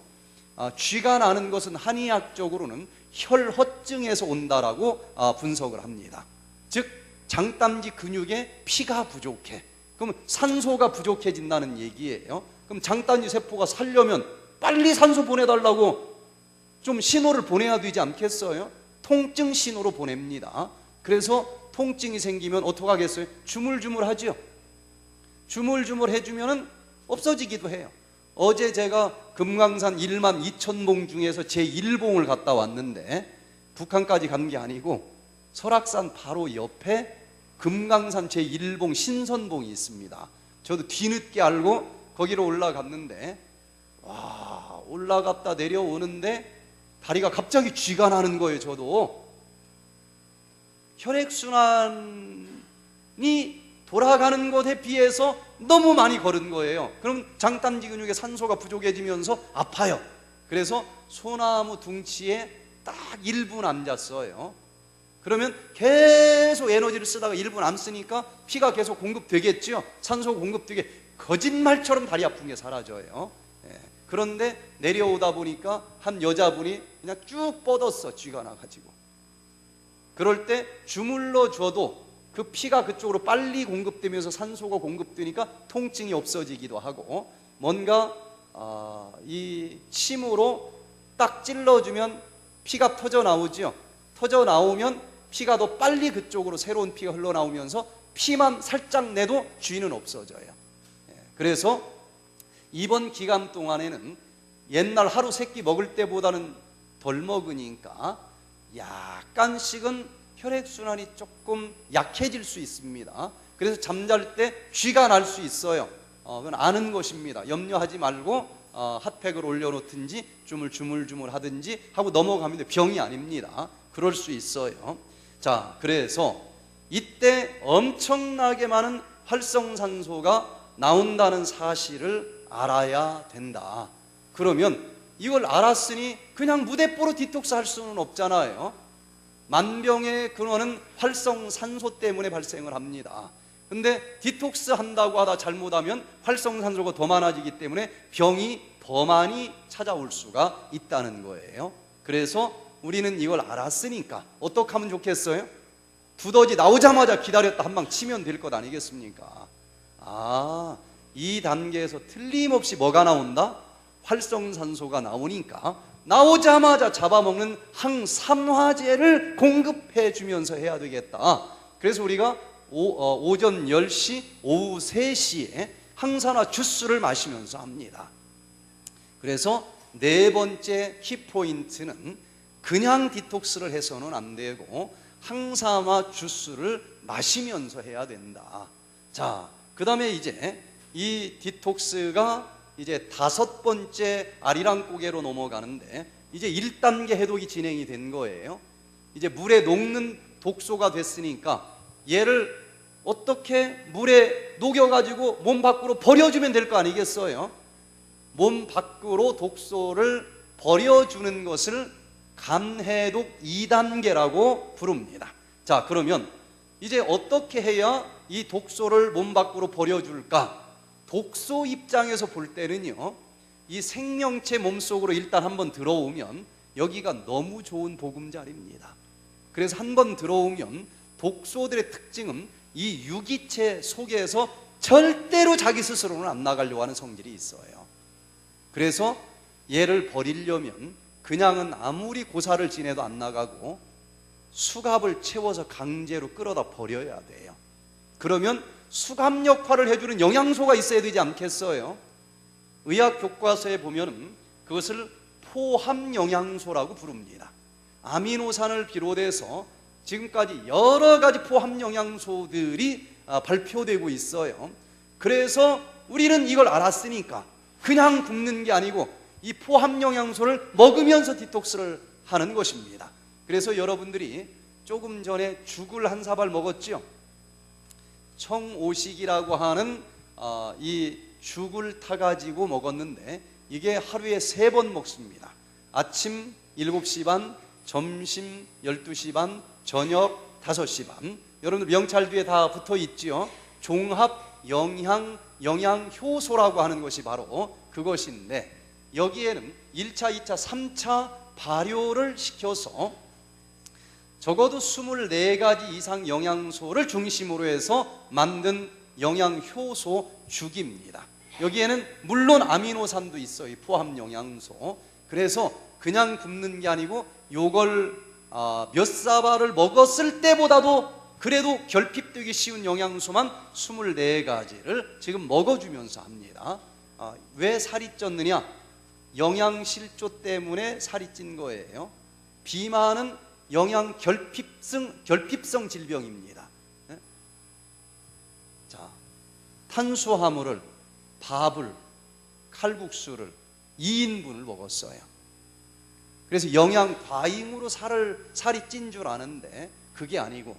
쥐가 나는 것은 한의학적으로는 혈허증에서 온다라고 분석을 합니다. 즉 장담지 근육에 피가 부족해. 그럼 산소가 부족해진다는 얘기예요. 그럼 장담지 세포가 살려면 빨리 산소 보내달라고 좀 신호를 보내야 되지 않겠어요? 통증 신호로 보냅니다. 그래서 통증이 생기면 어떡하겠어요? 주물주물하죠. 주물주물 해주면 없어지기도 해요. 어제 제가 금강산 1만 2천 봉 중에서 제 1봉을 갔다 왔는데 북한까지 간 게 아니고 설악산 바로 옆에 금강산 제1봉 신선봉이 있습니다. 저도 뒤늦게 알고 거기로 올라갔는데, 와, 올라갔다 내려오는데 다리가 갑자기 쥐가 나는 거예요. 저도 혈액순환이 돌아가는 것에 비해서 너무 많이 걸은 거예요. 그럼 장단지 근육에 산소가 부족해지면서 아파요. 그래서 소나무 둥치에 딱 1분 앉았어요. 그러면 계속 에너지를 쓰다가 1분 안 쓰니까 피가 계속 공급되겠죠. 산소 공급되게 거짓말처럼 다리 아픈 게 사라져요. 그런데 내려오다 보니까 한 여자분이 그냥 쭉 뻗었어. 쥐가 나가지고. 그럴 때 주물러 줘도 그 피가 그쪽으로 빨리 공급되면서 산소가 공급되니까 통증이 없어지기도 하고, 뭔가 이 침으로 딱 찔러주면 피가 터져 나오죠. 터져 나오면 피가 더 빨리 그쪽으로 새로운 피가 흘러나오면서 피만 살짝 내도 쥐는 없어져요. 그래서 이번 기간 동안에는 옛날 하루 세 끼 먹을 때보다는 덜 먹으니까 약간씩은 혈액순환이 조금 약해질 수 있습니다. 그래서 잠잘 때 쥐가 날 수 있어요. 그건 아는 것입니다. 염려하지 말고 핫팩을 올려놓든지 주물주물 하든지 하고 넘어가면 돼. 병이 아닙니다. 그럴 수 있어요. 자, 그래서 이때 엄청나게 많은 활성산소가 나온다는 사실을 알아야 된다. 그러면 이걸 알았으니 그냥 무대뽀로 디톡스 할 수는 없잖아요. 만병의 근원은 활성산소 때문에 발생을 합니다. 근데 디톡스 한다고 하다 잘못하면 활성산소가 더 많아지기 때문에 병이 더 많이 찾아올 수가 있다는 거예요. 그래서 우리는 이걸 알았으니까 어떻게 하면 좋겠어요? 두더지 나오자마자 기다렸다 한 방 치면 될 것 아니겠습니까? 이 단계에서 틀림없이 뭐가 나온다? 활성산소가 나오니까 나오자마자 잡아먹는 항산화제를 공급해 주면서 해야 되겠다. 그래서 우리가 오전 10시, 오후 3시에 항산화 주스를 마시면서 합니다. 그래서 네 번째 키포인트는 그냥 디톡스를 해서는 안 되고 항산화 주스를 마시면서 해야 된다. 자, 그 다음에 이제 이 디톡스가 이제 5번째 아리랑 고개로 넘어가는데, 이제 1단계 해독이 진행이 된 거예요. 이제 물에 녹는 독소가 됐으니까 얘를 어떻게 물에 녹여가지고 몸 밖으로 버려주면 될 거 아니겠어요? 몸 밖으로 독소를 버려주는 것을 간해독 2단계라고 부릅니다. 자, 그러면 이제 어떻게 해야 이 독소를 몸 밖으로 버려줄까? 독소 입장에서 볼 때는요, 이 생명체 몸속으로 일단 한번 들어오면 여기가 너무 좋은 보금자리입니다. 그래서 한번 들어오면 독소들의 특징은 이 유기체 속에서 절대로 자기 스스로는 안 나가려고 하는 성질이 있어요. 그래서 얘를 버리려면 그냥은 아무리 고사를 지내도 안 나가고 수갑을 채워서 강제로 끌어다 버려야 돼요. 그러면 수갑 역할을 해주는 영양소가 있어야 되지 않겠어요? 의학 교과서에 보면은 그것을 포함 영양소라고 부릅니다. 아미노산을 비롯해서 지금까지 여러 가지 포함 영양소들이 발표되고 있어요. 그래서 우리는 이걸 알았으니까 그냥 굶는 게 아니고 이 포함 영양소를 먹으면서 디톡스를 하는 것입니다. 그래서 여러분들이 조금 전에 죽을 한 사발 먹었죠? 청오식이라고 하는 이 죽을 타가지고 먹었는데 이게 하루에 3번 먹습니다. 아침 7시 반, 점심 12시 반, 저녁 5시 반. 여러분들 명찰 뒤에 다 붙어 있죠. 종합 영양 효소라고 하는 것이 바로 그것인데, 여기에는 1차, 2차, 3차 발효를 시켜서 적어도 24가지 이상 영양소를 중심으로 해서 만든 영양효소 죽입니다. 여기에는 물론 아미노산도 있어요. 포함 영양소. 그래서 그냥 굶는 게 아니고 요걸 몇 사발을 먹었을 때보다도 그래도 결핍되기 쉬운 영양소만 24가지를 지금 먹어주면서 합니다. 왜 살이 쪘느냐? 영양실조 때문에 살이 찐 거예요. 비만은 영양 결핍성 질병입니다. 자, 탄수화물을, 밥을, 칼국수를 2인분을 먹었어요. 그래서 영양 과잉으로 살이 찐 줄 아는데 그게 아니고,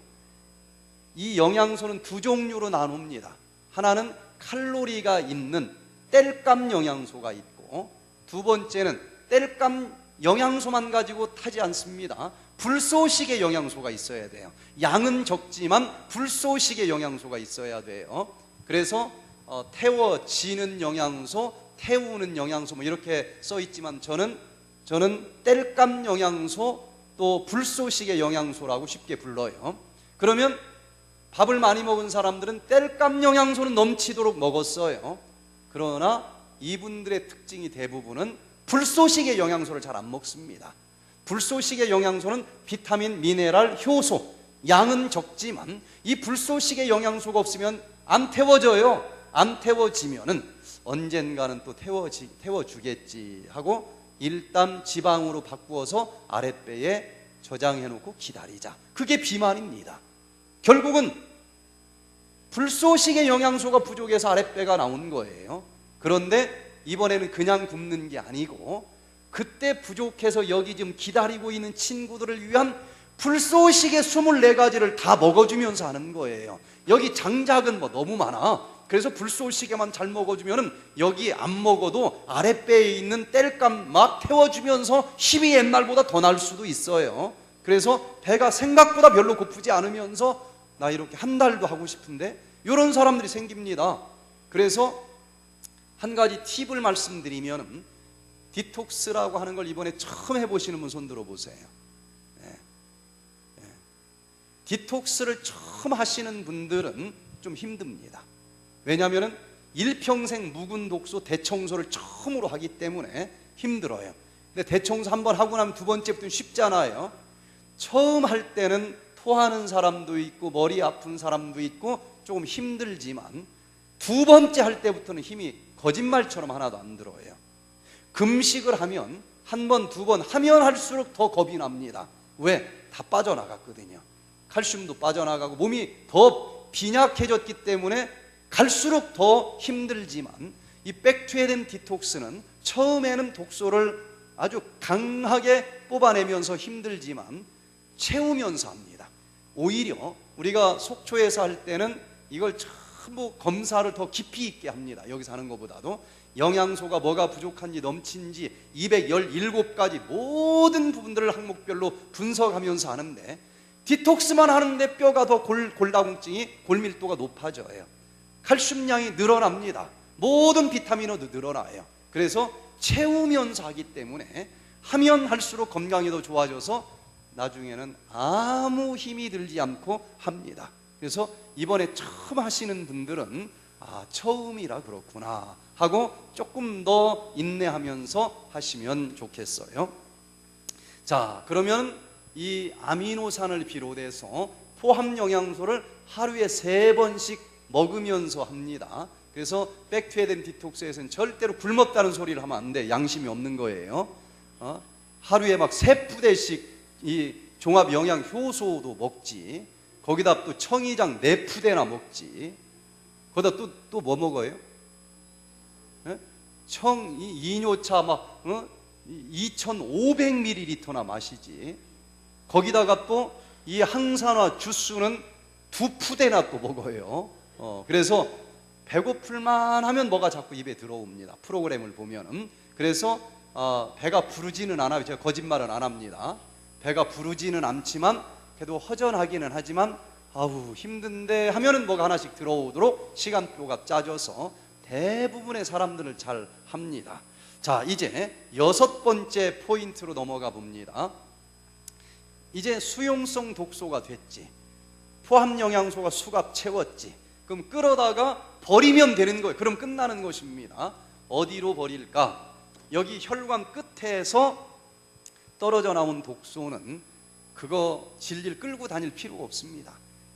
이 영양소는 두 종류로 나눕니다. 하나는 칼로리가 있는 땔감 영양소가 있고, 두 번째는 땔감 영양소만 가지고 타지 않습니다. 불소식의 영양소가 있어야 돼요. 양은 적지만 불소식의 영양소가 있어야 돼요. 그래서 태워지는 영양소, 태우는 영양소 뭐 이렇게 써 있지만 저는 땔감 영양소, 또 불소식의 영양소라고 쉽게 불러요. 그러면 밥을 많이 먹은 사람들은 땔감 영양소는 넘치도록 먹었어요. 그러나 이분들의 특징이 대부분은 불소식의 영양소를 잘 안 먹습니다. 불소식의 영양소는 비타민, 미네랄, 효소, 양은 적지만 이 불소식의 영양소가 없으면 안 태워져요. 안 태워지면은 언젠가는 또 태워주겠지 하고 일단 지방으로 바꾸어서 아랫배에 저장해 놓고 기다리자. 그게 비만입니다. 결국은 불소식의 영양소가 부족해서 아랫배가 나온 거예요. 그런데 이번에는 그냥 굶는 게 아니고, 그때 부족해서 여기 지금 기다리고 있는 친구들을 위한 불소식의 24가지를 다 먹어주면서 하는 거예요. 여기 장작은 뭐 너무 많아. 그래서 불소식에만 잘 먹어주면은 여기 안 먹어도 아랫배에 있는 땔감 막 태워주면서 힘이 옛날보다 더 날 수도 있어요. 그래서 배가 생각보다 별로 고프지 않으면서 나 이렇게 한 달도 하고 싶은데, 이런 사람들이 생깁니다. 그래서 한 가지 팁을 말씀드리면, 디톡스라고 하는 걸 이번에 처음 해보시는 분 손 들어보세요. 디톡스를 처음 하시는 분들은 좀 힘듭니다. 왜냐하면 일평생 묵은 독소 대청소를 처음으로 하기 때문에 힘들어요. 근데 대청소 한번 하고 나면 두 번째부터는 쉽잖아요. 처음 할 때는 토하는 사람도 있고 머리 아픈 사람도 있고 조금 힘들지만, 두 번째 할 때부터는 힘이 거짓말처럼 하나도 안 들어요. 금식을 하면 한 번, 두 번 하면 할수록 더 겁이 납니다. 왜? 다 빠져나갔거든요. 칼슘도 빠져나가고 몸이 더 빈약해졌기 때문에 갈수록 더 힘들지만, 이 백투에덴 디톡스는 처음에는 독소를 아주 강하게 뽑아내면서 힘들지만 채우면서 합니다. 오히려 우리가 속초에서 할 때는 이걸 전부 검사를 더 깊이 있게 합니다. 여기서 하는 것보다도 영양소가 뭐가 부족한지 넘친지 217가지 모든 부분들을 항목별로 분석하면서 하는데, 디톡스만 하는데 뼈가 더 골다공증이 골밀도가 높아져요. 칼슘량이 늘어납니다. 모든 비타민도 늘어나요. 그래서 채우면서 하기 때문에 하면 할수록 건강이 더 좋아져서 나중에는 아무 힘이 들지 않고 합니다. 그래서 이번에 처음 하시는 분들은 처음이라 그렇구나 하고 조금 더 인내하면서 하시면 좋겠어요. 자, 그러면 이 아미노산을 비롯해서 포함 영양소를 하루에 3번씩 먹으면서 합니다. 그래서 백투에덴 디톡스에서는 절대로 굶었다는 소리를 하면 안 돼. 양심이 없는 거예요. 하루에 막 3푸대씩 이 종합 영양 효소도 먹지. 거기다 또 청이장 4푸대나 먹지. 거기다 또 뭐 먹어요? 이뇨차 막 2,500ml나 마시지. 거기다가 또 이 항산화 주스는 2푸대나 또 먹어요. 그래서 배고플만 하면 뭐가 자꾸 입에 들어옵니다. 프로그램을 보면은. 그래서 배가 부르지는 않아요. 제가 거짓말은 안 합니다. 배가 부르지는 않지만 그래도 허전하기는 하지만 아우 힘든데 하면은 뭐가 하나씩 들어오도록 시간표가 짜져서 대부분의 사람들을 잘 합니다. 자, 이제 6번째 포인트로 넘어가 봅니다. 이제 수용성 독소가 됐지. 포함 영양소가 수갑 채웠지. 그럼 끌어다가 버리면 되는 거예요. 그럼 끝나는 것입니다. 어디로 버릴까? 여기 혈관 끝에서 떨어져 나온 독소는 그거 질질 끌고 다닐 필요가 없습니다.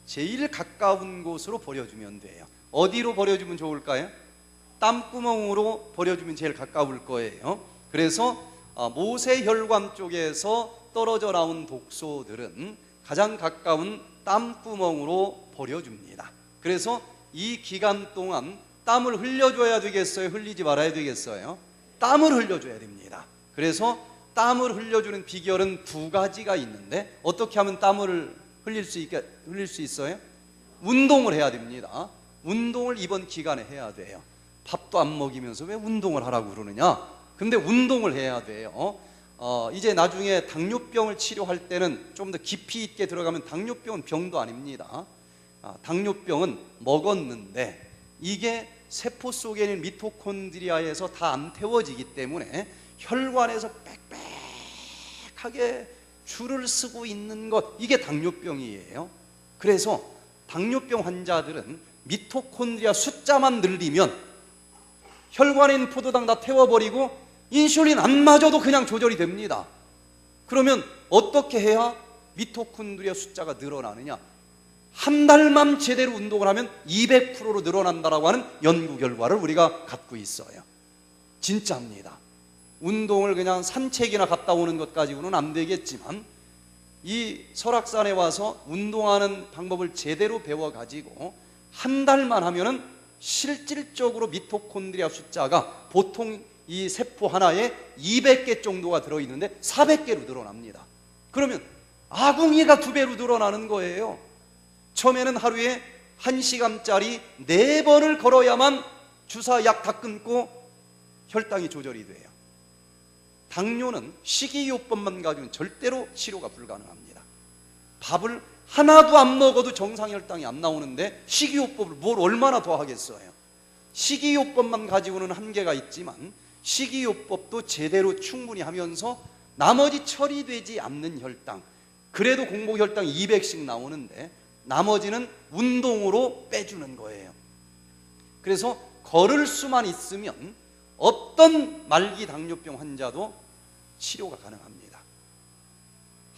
제일 가까운 곳으로 버려주면 돼요. 어디로 버려주면 좋을까요? 땀구멍으로 버려주면 제일 가까울 거예요. 그래서 모세혈관 쪽에서 떨어져 나온 독소들은 가장 가까운 땀구멍으로 버려줍니다. 그래서 이 기간 동안 땀을 흘려줘야 되겠어요? 흘리지 말아야 되겠어요? 땀을 흘려줘야 됩니다. 그래서 땀을 흘려주는 비결은 두 가지가 있는데, 어떻게 하면 땀을 흘릴 수 있어요? 운동을 해야 됩니다. 운동을 이번 기간에 해야 돼요. 밥도 안 먹이면서 왜 운동을 하라고 그러느냐? 근데 운동을 해야 돼요. 이제 나중에 당뇨병을 치료할 때는 좀 더 깊이 있게 들어가면, 당뇨병은 병도 아닙니다. 당뇨병은 먹었는데 이게 세포 속에 있는 미토콘드리아에서 다 안 태워지기 때문에 혈관에서 빽빽하게 줄을 쓰고 있는 것, 이게 당뇨병이에요. 그래서 당뇨병 환자들은 미토콘드리아 숫자만 늘리면 혈관에 있는 포도당 다 태워버리고 인슐린 안 맞아도 그냥 조절이 됩니다. 그러면 어떻게 해야 미토콘드리아 숫자가 늘어나느냐? 한 달만 제대로 운동을 하면 200%로 늘어난다라고 하는 연구 결과를 우리가 갖고 있어요. 진짜입니다. 운동을 그냥 산책이나 갔다 오는 것 가지고는 안 되겠지만, 이 설악산에 와서 운동하는 방법을 제대로 배워가지고 한 달만 하면은 실질적으로 미토콘드리아 숫자가 보통 이 세포 하나에 200개 정도가 들어있는데 400개로 늘어납니다. 그러면 아궁이가 2배로 늘어나는 거예요. 처음에는 하루에 1시간짜리 4번을 걸어야만 주사 약 다 끊고 혈당이 조절이 돼요. 당뇨는 식이요법만 가지고는 절대로 치료가 불가능합니다. 밥을 하나도 안 먹어도 정상 혈당이 안 나오는데 식이요법을 뭘 얼마나 더 하겠어요? 식이요법만 가지고는 한계가 있지만, 식이요법도 제대로 충분히 하면서 나머지 처리되지 않는 혈당, 그래도 공복 혈당 200씩 나오는데 나머지는 운동으로 빼주는 거예요. 그래서 걸을 수만 있으면 어떤 말기 당뇨병 환자도 치료가 가능합니다.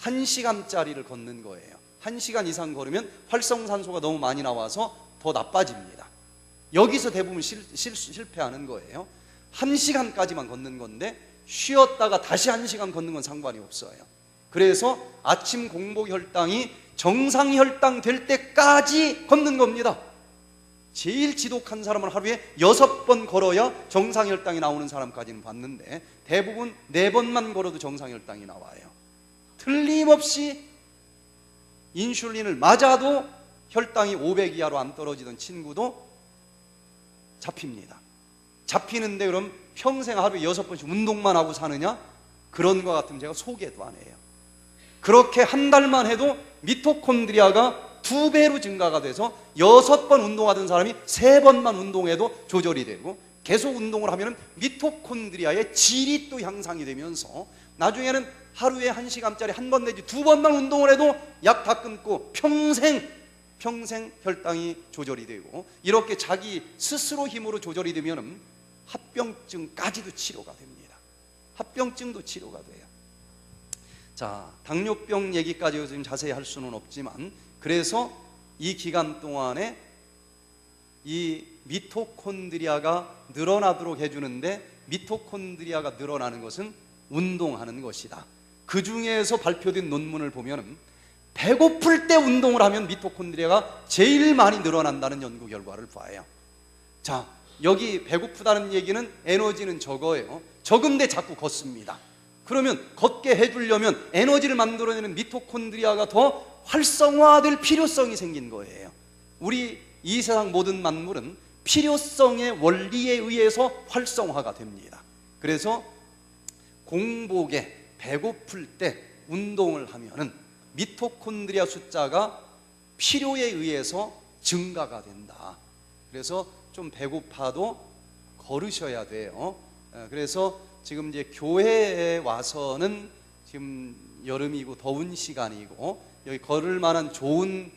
1시간짜리를 걷는 거예요. 1시간 이상 걸으면 활성산소가 너무 많이 나와서 더 나빠집니다. 여기서 대부분 실패하는 거예요. 1시간까지만 걷는 건데 쉬었다가 다시 1시간 걷는 건 상관이 없어요. 그래서 아침 공복 혈당이 정상 혈당 될 때까지 걷는 겁니다. 제일 지독한 사람은 하루에 6번 걸어야 정상 혈당이 나오는 사람까지는 봤는데, 대부분 4번만 걸어도 정상 혈당이 나와요. 틀림없이 인슐린을 맞아도 혈당이 500 이하로 안 떨어지던 친구도 잡힙니다. 잡히는데 그럼 평생 하루에 6번씩 운동만 하고 사느냐? 그런 거 같으면 제가 소개도 안 해요. 그렇게 한 달만 해도 미토콘드리아가 2배로 증가가 돼서 6번 운동하던 사람이 3번만 운동해도 조절이 되고, 계속 운동을 하면 미토콘드리아의 질이 또 향상이 되면서 나중에는 하루에 1시간짜리 1번 내지 2번만 운동을 해도 약 다 끊고 평생 혈당이 조절이 되고, 이렇게 자기 스스로 힘으로 조절이 되면 합병증까지도 치료가 됩니다. 합병증도 치료가 돼요. 자, 당뇨병 얘기까지 지금 자세히 할 수는 없지만, 그래서 이 기간 동안에 이 미토콘드리아가 늘어나도록 해주는데, 미토콘드리아가 늘어나는 것은 운동하는 것이다. 그 중에서 발표된 논문을 보면 배고플 때 운동을 하면 미토콘드리아가 제일 많이 늘어난다는 연구 결과를 봐요. 자, 여기 배고프다는 얘기는 에너지는 적어요. 적은데 자꾸 걷습니다. 그러면 걷게 해주려면 에너지를 만들어내는 미토콘드리아가 더 활성화될 필요성이 생긴 거예요. 우리 이 세상 모든 만물은 필요성의 원리에 의해서 활성화가 됩니다. 그래서 공복에 배고플 때 운동을 하면은 미토콘드리아 숫자가 필요에 의해서 증가가 된다. 그래서 좀 배고파도 걸으셔야 돼요. 그래서 지금 이제 교회에 와서는 지금 여름이고 더운 시간이고 여기 걸을 만한 좋은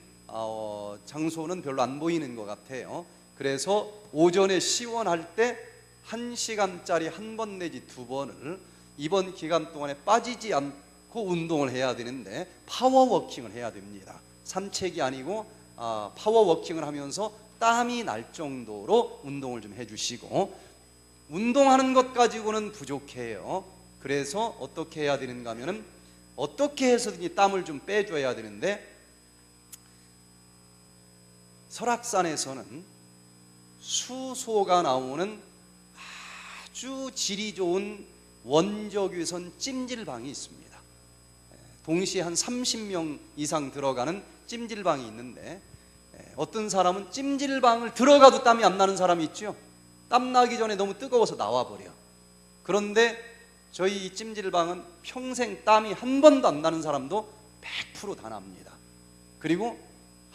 장소는 별로 안 보이는 것 같아요. 그래서 오전에 시원할 때 1시간짜리 1번 내지 2번을 이번 기간 동안에 빠지지 않고 운동을 해야 되는데 파워워킹을 해야 됩니다. 산책이 아니고 파워워킹을 하면서 땀이 날 정도로 운동을 좀 해주시고, 운동하는 것 가지고는 부족해요. 그래서 어떻게 해야 되는가 하면은 어떻게 해서든지 땀을 좀 빼줘야 되는데, 설악산에서는 수소가 나오는 아주 질이 좋은 원적외선 찜질방이 있습니다. 동시에 한 30명 이상 들어가는 찜질방이 있는데, 어떤 사람은 찜질방을 들어가도 땀이 안 나는 사람이 있죠. 땀 나기 전에 너무 뜨거워서 나와버려. 그런데 저희 이 찜질방은 평생 땀이 한 번도 안 나는 사람도 100% 다 납니다. 그리고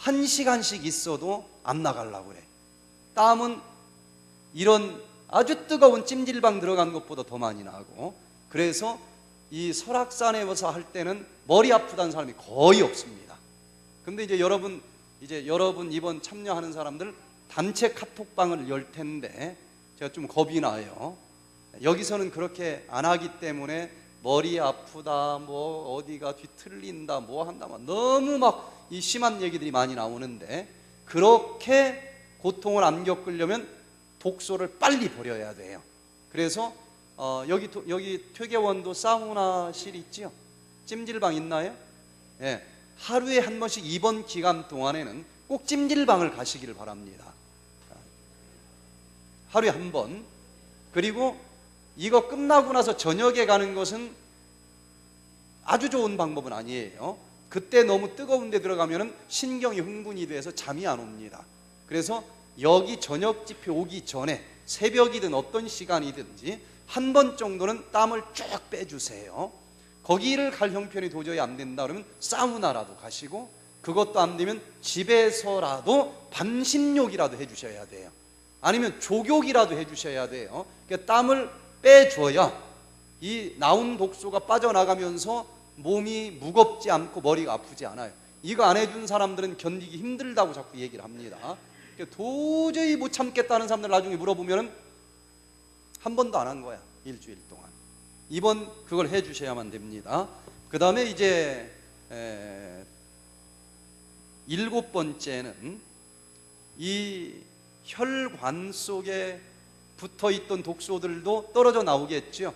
1시간씩 있어도 안 나가려고 그래. 땀은 이런 아주 뜨거운 찜질방 들어간 것보다 더 많이 나고, 그래서 이 설악산에 와서 할 때는 머리 아프다는 사람이 거의 없습니다. 근데 이제 여러분 이번 참여하는 사람들 단체 카톡방을 열 텐데 제가 좀 겁이 나요. 여기서는 그렇게 안 하기 때문에 머리 아프다, 뭐 어디가 뒤틀린다, 뭐 한다, 너무 막 이 심한 얘기들이 많이 나오는데, 그렇게 고통을 안 겪으려면 독소를 빨리 버려야 돼요. 그래서 여기 퇴계원도 사우나실 있죠? 찜질방 있나요? 예, 하루에 한 번씩 이번 기간 동안에는 꼭 찜질방을 가시기를 바랍니다. 하루에 한 번. 그리고 이거 끝나고 나서 저녁에 가는 것은 아주 좋은 방법은 아니에요. 그때 너무 뜨거운 데 들어가면 신경이 흥분이 돼서 잠이 안 옵니다. 그래서 여기 저녁 집회 오기 전에 새벽이든 어떤 시간이든지 한 번 정도는 땀을 쭉 빼주세요. 거기를 갈 형편이 도저히 안 된다 그러면 사우나라도 가시고, 그것도 안 되면 집에서라도 반신욕이라도 해주셔야 돼요. 아니면 족욕이라도 해주셔야 돼요. 그러니까 땀을 빼줘야 이 나온 독소가 빠져나가면서 몸이 무겁지 않고 머리가 아프지 않아요. 이거 안 해준 사람들은 견디기 힘들다고 자꾸 얘기를 합니다. 그러니까 도저히 못 참겠다는 사람들 나중에 물어보면 한 번도 안 한 거야, 일주일 동안. 이번 그걸 해주셔야만 됩니다. 그 다음에 이제 7번째는 이 혈관 속에 붙어있던 독소들도 떨어져 나오겠죠.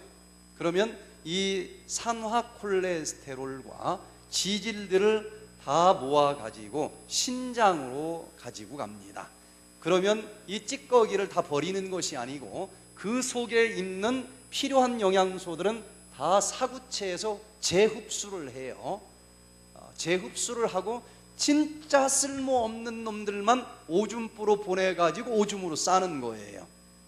그러면 이 산화콜레스테롤과 지질들을 다 모아가지고 신장으로 가지고 갑니다. 그러면 이 찌꺼기를 다 버리는 것이 아니고 그 속에 있는 필요한 영양소들은 다 사구체에서 재흡수를 해요. 재흡수를 하고 진짜 쓸모없는 놈들만 오줌부로 보내가지고 오줌으로 싸는 거예요.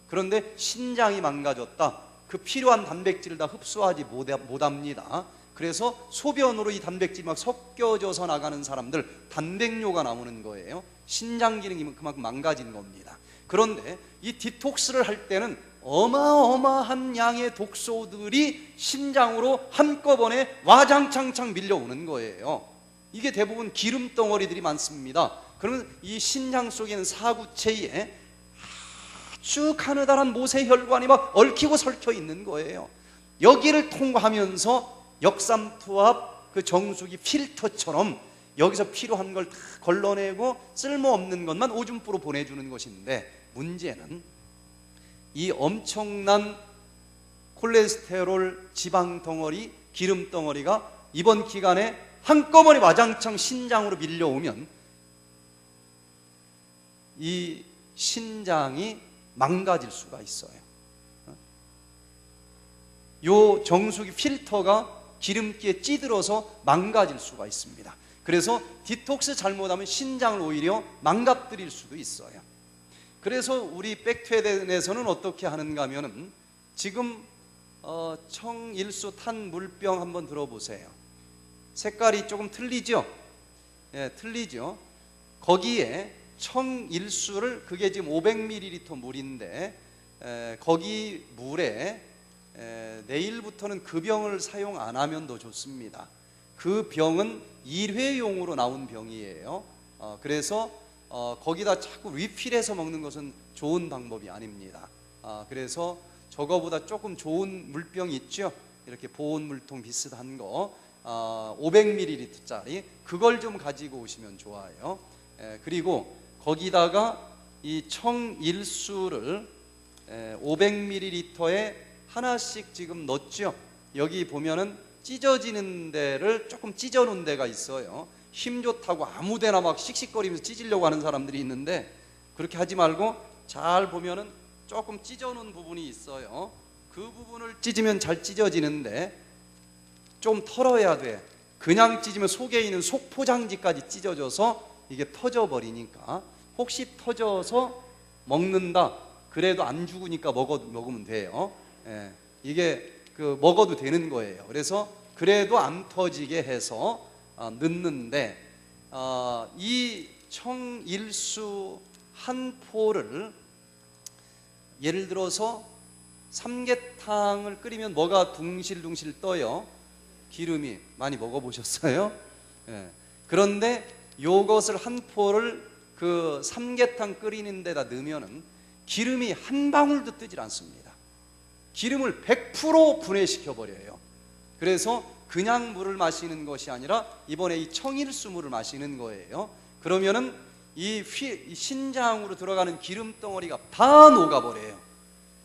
그런데 신장이 망가졌다, 그 필요한 단백질을 다 흡수하지 못합니다. 그래서 소변으로 이 단백질이 막 섞여져서 나가는 사람들 단백뇨가 나오는 거예요. 신장 기능이 그만큼 망가진 겁니다. 그런데 이 디톡스를 할 때는 어마어마한 양의 독소들이 신장으로 한꺼번에 와장창창 밀려오는 거예요. 이게 대부분 기름 덩어리들이 많습니다. 그러면 이 신장 속에는 사구체에 아주 가느다란 모세혈관이 막 얽히고 설켜 있는 거예요. 여기를 통과하면서 역삼투압 그 정수기 필터처럼 여기서 필요한 걸 다 걸러내고 쓸모없는 것만 오줌부로 보내주는 것인데, 문제는 이 엄청난 콜레스테롤 지방 덩어리, 기름 덩어리가 이번 기간에 한꺼번에 와장창 신장으로 밀려오면 이 신장이 망가질 수가 있어요. 요 정수기 필터가 기름기에 찌들어서 망가질 수가 있습니다. 그래서 디톡스 잘못하면 신장을 오히려 망가뜨릴 수도 있어요. 그래서 우리 백퇴덴에서는 어떻게 하는가 하면은, 지금 청일수 탄 물병 한번 들어보세요. 색깔이 조금 틀리죠? 예, 틀리죠? 거기에 청일수를, 그게 지금 500ml 물인데, 거기 물에 내일부터는 그 병을 사용 안 하면 더 좋습니다. 그 병은 일회용으로 나온 병이에요. 그래서 거기다 자꾸 리필해서 먹는 것은 좋은 방법이 아닙니다. 그래서 저거보다 조금 좋은 물병이 있죠? 이렇게 보온물통 비슷한 거, 500ml짜리, 그걸 좀 가지고 오시면 좋아요. 그리고 거기다가 이 청일수를 500ml에 하나씩 지금 넣었죠. 여기 보면은 찢어지는 데를 조금 찢어 놓은 데가 있어요. 힘 좋다고 아무데나 막 씩씩거리면서 찢으려고 하는 사람들이 있는데, 그렇게 하지 말고 잘 보면은 조금 찢어놓은 부분이 있어요. 그 부분을 찢으면 잘 찢어지는데 좀 털어야 돼. 그냥 찢으면 속에 있는 속포장지까지 찢어져서 이게 터져버리니까, 혹시 터져서 먹는다 그래도 안 죽으니까 먹으면 돼요. 예, 이게 먹어도 되는 거예요. 그래서 그래도 안 터지게 해서 넣는데, 이 청일수 한 포를 예를 들어서 삼계탕을 끓이면 뭐가 둥실둥실 떠요? 기름이. 많이 먹어보셨어요? 예. 그런데 요것을 한 포를 그 삼계탕 끓이는 데다 넣으면은 기름이 한 방울도 뜨질 않습니다. 기름을 100% 분해시켜 버려요. 그래서 그냥 물을 마시는 것이 아니라 이번에 이 청일수 물을 마시는 거예요. 그러면은 이 신장으로 들어가는 기름 덩어리가 다 녹아버려요.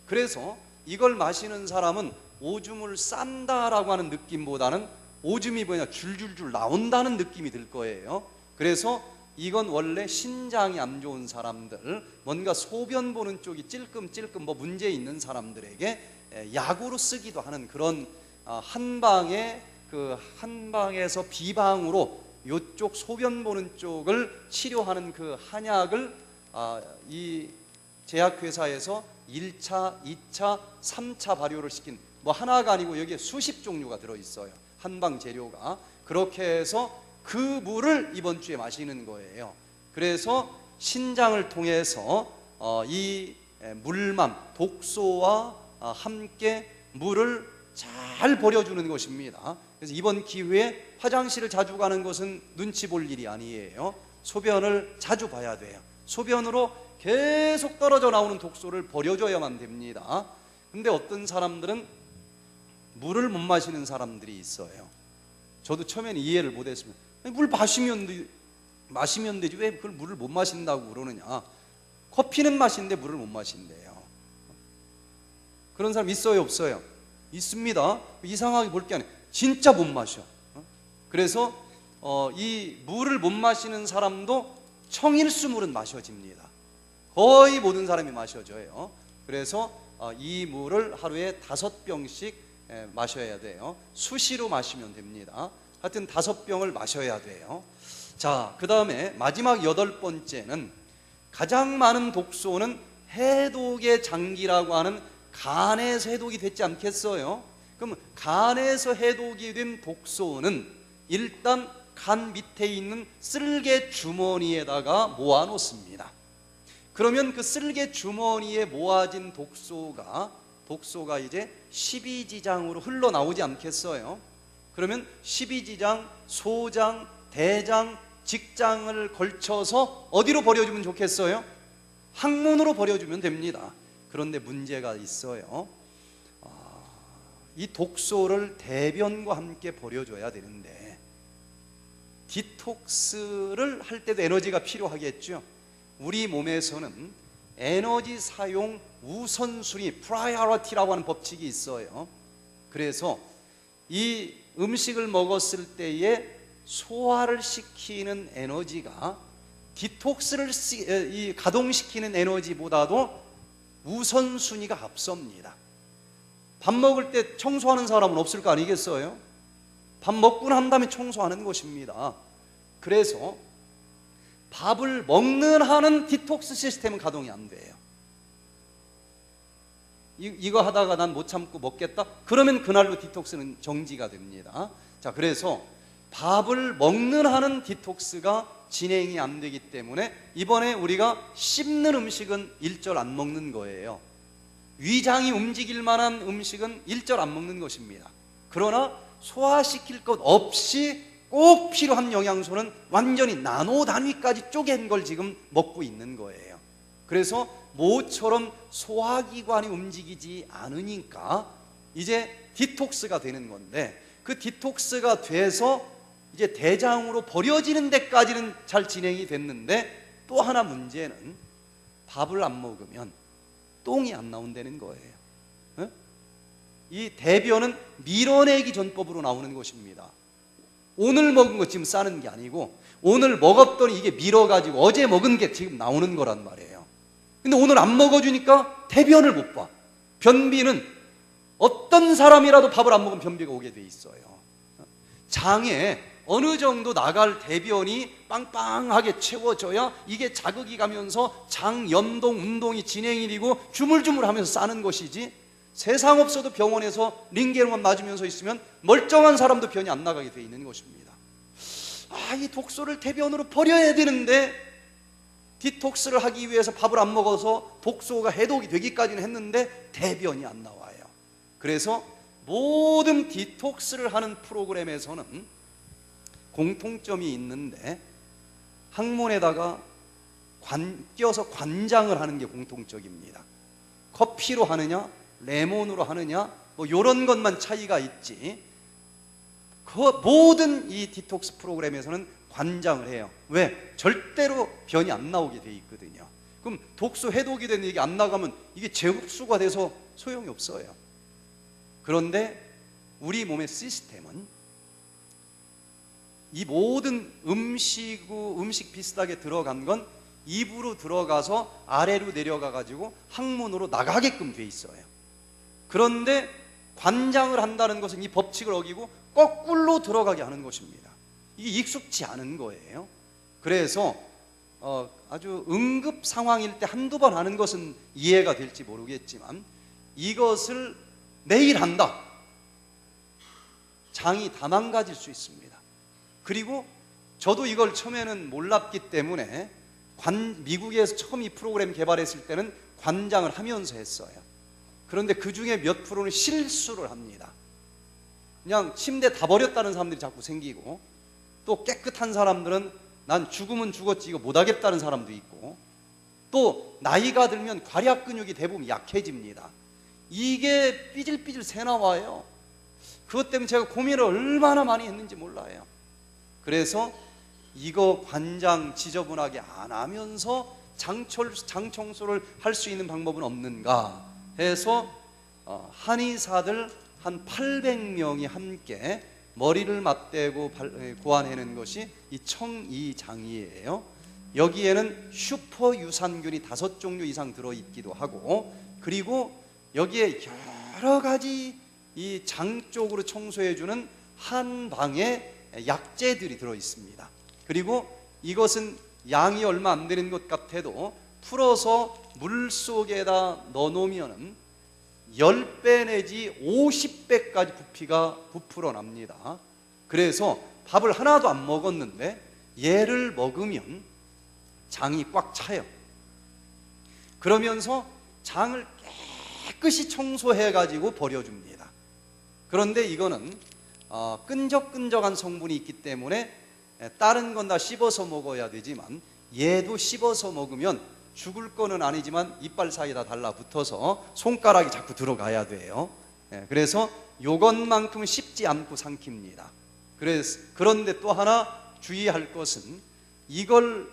그래서 이걸 마시는 사람은 오줌을 싼다라고 하는 느낌보다는 오줌이 줄줄줄 나온다는 느낌이 들 거예요. 그래서 이건 원래 신장이 안 좋은 사람들, 뭔가 소변 보는 쪽이 찔끔찔끔 문제 있는 사람들에게 약으로 쓰기도 하는 그런 한 방에서 비방으로 이쪽 소변 보는 쪽을 치료하는 그 한약을 이 제약회사에서 1차, 2차, 3차 발효를 시킨 하나가 아니고 여기에 수십 종류가 들어있어요. 한방 재료가. 그렇게 해서 그 물을 이번 주에 마시는 거예요. 그래서 신장을 통해서 이 물만, 독소와 함께 물을 잘 버려주는 것입니다. 그래서 이번 기회에 화장실을 자주 가는 것은 눈치 볼 일이 아니에요. 소변을 자주 봐야 돼요. 소변으로 계속 떨어져 나오는 독소를 버려줘야만 됩니다. 근데 어떤 사람들은 물을 못 마시는 사람들이 있어요. 저도 처음에는 이해를 못했습니다. 물 마시면 되지 왜 그걸 물을 못 마신다고 그러느냐. 커피는 마시는데 물을 못 마신대요. 그런 사람 있어요, 없어요? 있습니다. 이상하게 볼 게 아니에요. 진짜 못 마셔. 그래서 이 물을 못 마시는 사람도 청일수 물은 마셔집니다. 거의 모든 사람이 마셔져요. 그래서 이 물을 하루에 5병씩 마셔야 돼요. 수시로 마시면 됩니다. 하여튼 5병을 마셔야 돼요. 자, 그 다음에 마지막 8번째는 가장 많은 독소는 해독의 장기라고 하는 간에서 해독이 됐지 않겠어요? 그럼 간에서 해독이 된 독소는 일단 간 밑에 있는 쓸개 주머니에다가 모아 놓습니다. 그러면 그 쓸개 주머니에 모아진 독소가 이제 십이지장으로 흘러나오지 않겠어요? 그러면 십이지장, 소장, 대장, 직장을 걸쳐서 어디로 버려주면 좋겠어요? 항문으로 버려주면 됩니다. 그런데 문제가 있어요. 이 독소를 대변과 함께 버려줘야 되는데 디톡스를 할 때도 에너지가 필요하겠죠. 우리 몸에서는 에너지 사용 우선순위 프라이어리티라고 하는 법칙이 있어요. 그래서 이 음식을 먹었을 때에 소화를 시키는 에너지가 디톡스를 가동시키는 에너지보다도 우선순위가 앞섭니다. 밥 먹을 때 청소하는 사람은 없을 거 아니겠어요? 밥 먹고 난 다음에 청소하는 것입니다. 그래서 밥을 먹는 한은 디톡스 시스템은 가동이 안 돼요. 이거 하다가 난 못 참고 먹겠다? 그러면 그날로 디톡스는 정지가 됩니다. 자, 그래서 밥을 먹는 한은 디톡스가 진행이 안 되기 때문에 이번에 우리가 씹는 음식은 일절 안 먹는 거예요. 위장이 움직일 만한 음식은 일절 안 먹는 것입니다. 그러나 소화시킬 것 없이 꼭 필요한 영양소는 완전히 나노 단위까지 쪼갠 걸 지금 먹고 있는 거예요. 그래서 모처럼 소화기관이 움직이지 않으니까 이제 디톡스가 되는 건데, 그 디톡스가 돼서 이제 대장으로 버려지는 데까지는 잘 진행이 됐는데, 또 하나 문제는 밥을 안 먹으면 똥이 안 나온다는 거예요. 이 대변은 밀어내기 전법으로 나오는 것입니다. 오늘 먹은 거 지금 싸는 게 아니고 오늘 먹었더니 이게 밀어가지고 어제 먹은 게 지금 나오는 거란 말이에요. 근데 오늘 안 먹어주니까 대변을 못 봐. 변비는 어떤 사람이라도 밥을 안 먹으면 변비가 오게 돼 있어요. 장에 어느 정도 나갈 대변이 빵빵하게 채워져야 이게 자극이 가면서 장 연동 운동이 진행이 되고 주물주물하면서 싸는 것이지, 세상 없어도 병원에서 링겔만 맞으면서 있으면 멀쩡한 사람도 변이 안 나가게 돼 있는 것입니다. 이 독소를 대변으로 버려야 되는데 디톡스를 하기 위해서 밥을 안 먹어서 독소가 해독이 되기까지는 했는데 대변이 안 나와요. 그래서 모든 디톡스를 하는 프로그램에서는 공통점이 있는데 항문에다가 껴서 관장을 하는 게 공통적입니다. 커피로 하느냐 레몬으로 하느냐 뭐 이런 것만 차이가 있지, 그 모든 이 디톡스 프로그램에서는 관장을 해요. 왜? 절대로 변이 안 나오게 돼 있거든요. 그럼 독소 해독이 되는 이게 안 나가면 이게 재흡수가 돼서 소용이 없어요. 그런데 우리 몸의 시스템은 이 모든 음식 비슷하게 들어간 건 입으로 들어가서 아래로 내려가 가지고 항문으로 나가게끔 돼 있어요. 그런데 관장을 한다는 것은 이 법칙을 어기고 거꾸로 들어가게 하는 것입니다. 이게 익숙지 않은 거예요. 그래서 아주 응급 상황일 때 한두 번 하는 것은 이해가 될지 모르겠지만 이것을 매일 한다, 장이 다 망가질 수 있습니다. 그리고 저도 이걸 처음에는 몰랐기 때문에 미국에서 처음 이 프로그램 개발했을 때는 관장을 하면서 했어요. 그런데 그 중에 몇 프로는 실수를 합니다. 그냥 침대 다 버렸다는 사람들이 자꾸 생기고, 또 깨끗한 사람들은 난 죽으면 죽었지 이거 못하겠다는 사람도 있고, 또 나이가 들면 괄약 근육이 대부분 약해집니다. 이게 삐질삐질 새나와요. 그것 때문에 제가 고민을 얼마나 많이 했는지 몰라요. 그래서 이거 관장 지저분하게 안 하면서 장 청소를 할 수 있는 방법은 없는가 해서 한의사들 한 800명이 함께 머리를 맞대고 고안해낸 것이 이 청이장이에요. 여기에는 슈퍼 유산균이 5종류 이상 들어있기도 하고, 그리고 여기에 여러 가지 이 장 쪽으로 청소해주는 한 방에 약재들이 들어있습니다. 그리고 이것은 양이 얼마 안 되는 것 같아도 풀어서 물 속에다 넣어놓으면 10배 내지 50배까지 부피가 부풀어 납니다. 그래서 밥을 하나도 안 먹었는데 얘를 먹으면 장이 꽉 차요. 그러면서 장을 깨끗이 청소해가지고 버려줍니다. 그런데 이거는 끈적끈적한 성분이 있기 때문에 다른 건 다 씹어서 먹어야 되지만 얘도 씹어서 먹으면 죽을 거는 아니지만 이빨 사이에다 달라붙어서 손가락이 자꾸 들어가야 돼요. 그래서 이것만큼은 씹지 않고 삼킵니다. 그런데 또 하나 주의할 것은 이걸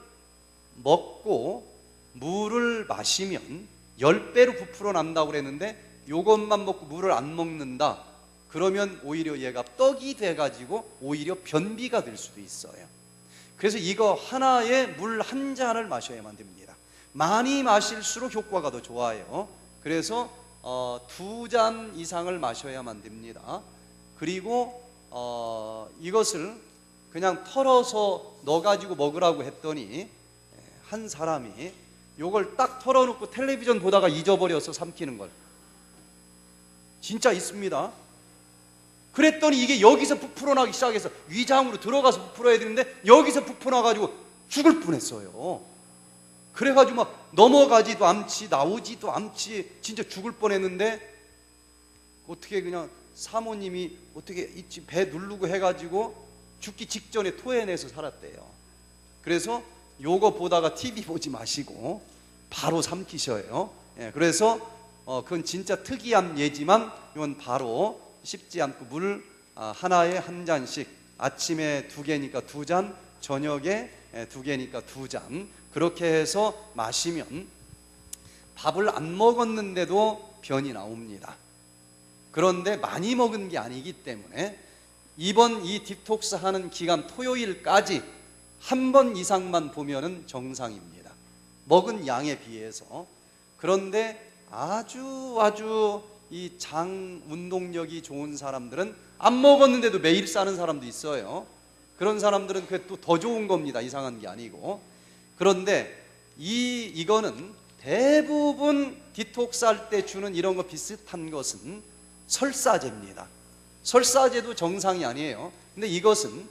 먹고 물을 마시면 10배로 부풀어 난다고 그랬는데 이것만 먹고 물을 안 먹는다, 그러면 오히려 얘가 떡이 돼가지고 오히려 변비가 될 수도 있어요. 그래서 이거 하나에 물 한 잔을 마셔야만 됩니다. 많이 마실수록 효과가 더 좋아요. 그래서 2잔 이상을 마셔야만 됩니다. 그리고 이것을 그냥 털어서 넣어가지고 먹으라고 했더니 한 사람이 이걸 딱 털어놓고 텔레비전 보다가 잊어버려서 삼키는 걸, 진짜 있습니다. 그랬더니 이게 여기서 부풀어나기 시작해서 위장으로 들어가서 부풀어야 되는데 여기서 부풀어나가지고 죽을 뻔했어요. 그래가지고 막 넘어가지도 않지 나오지도 않지 진짜 죽을 뻔했는데 어떻게 그냥 사모님이 어떻게 배 누르고 해가지고 죽기 직전에 토해내서 살았대요. 그래서 요거 보다가 TV 보지 마시고 바로 삼키셔요. 그래서 그건 진짜 특이한 예지만 이건 바로 씹지 않고 물 하나에 한 잔씩, 아침에 2개니까 2잔, 저녁에 2개니까 2잔, 그렇게 해서 마시면 밥을 안 먹었는데도 변이 나옵니다. 그런데 많이 먹은 게 아니기 때문에 이번 이 디톡스 하는 기간 토요일까지 한 번 이상만 보면은 정상입니다. 먹은 양에 비해서. 그런데 아주 이 장 운동력이 좋은 사람들은 안 먹었는데도 매일 싸는 사람도 있어요. 그런 사람들은 그게 또 더 좋은 겁니다. 이상한 게 아니고. 그런데 이거는 대부분 디톡스 할 때 주는 이런 거 비슷한 것은 설사제입니다. 설사제도 정상이 아니에요. 근데 이것은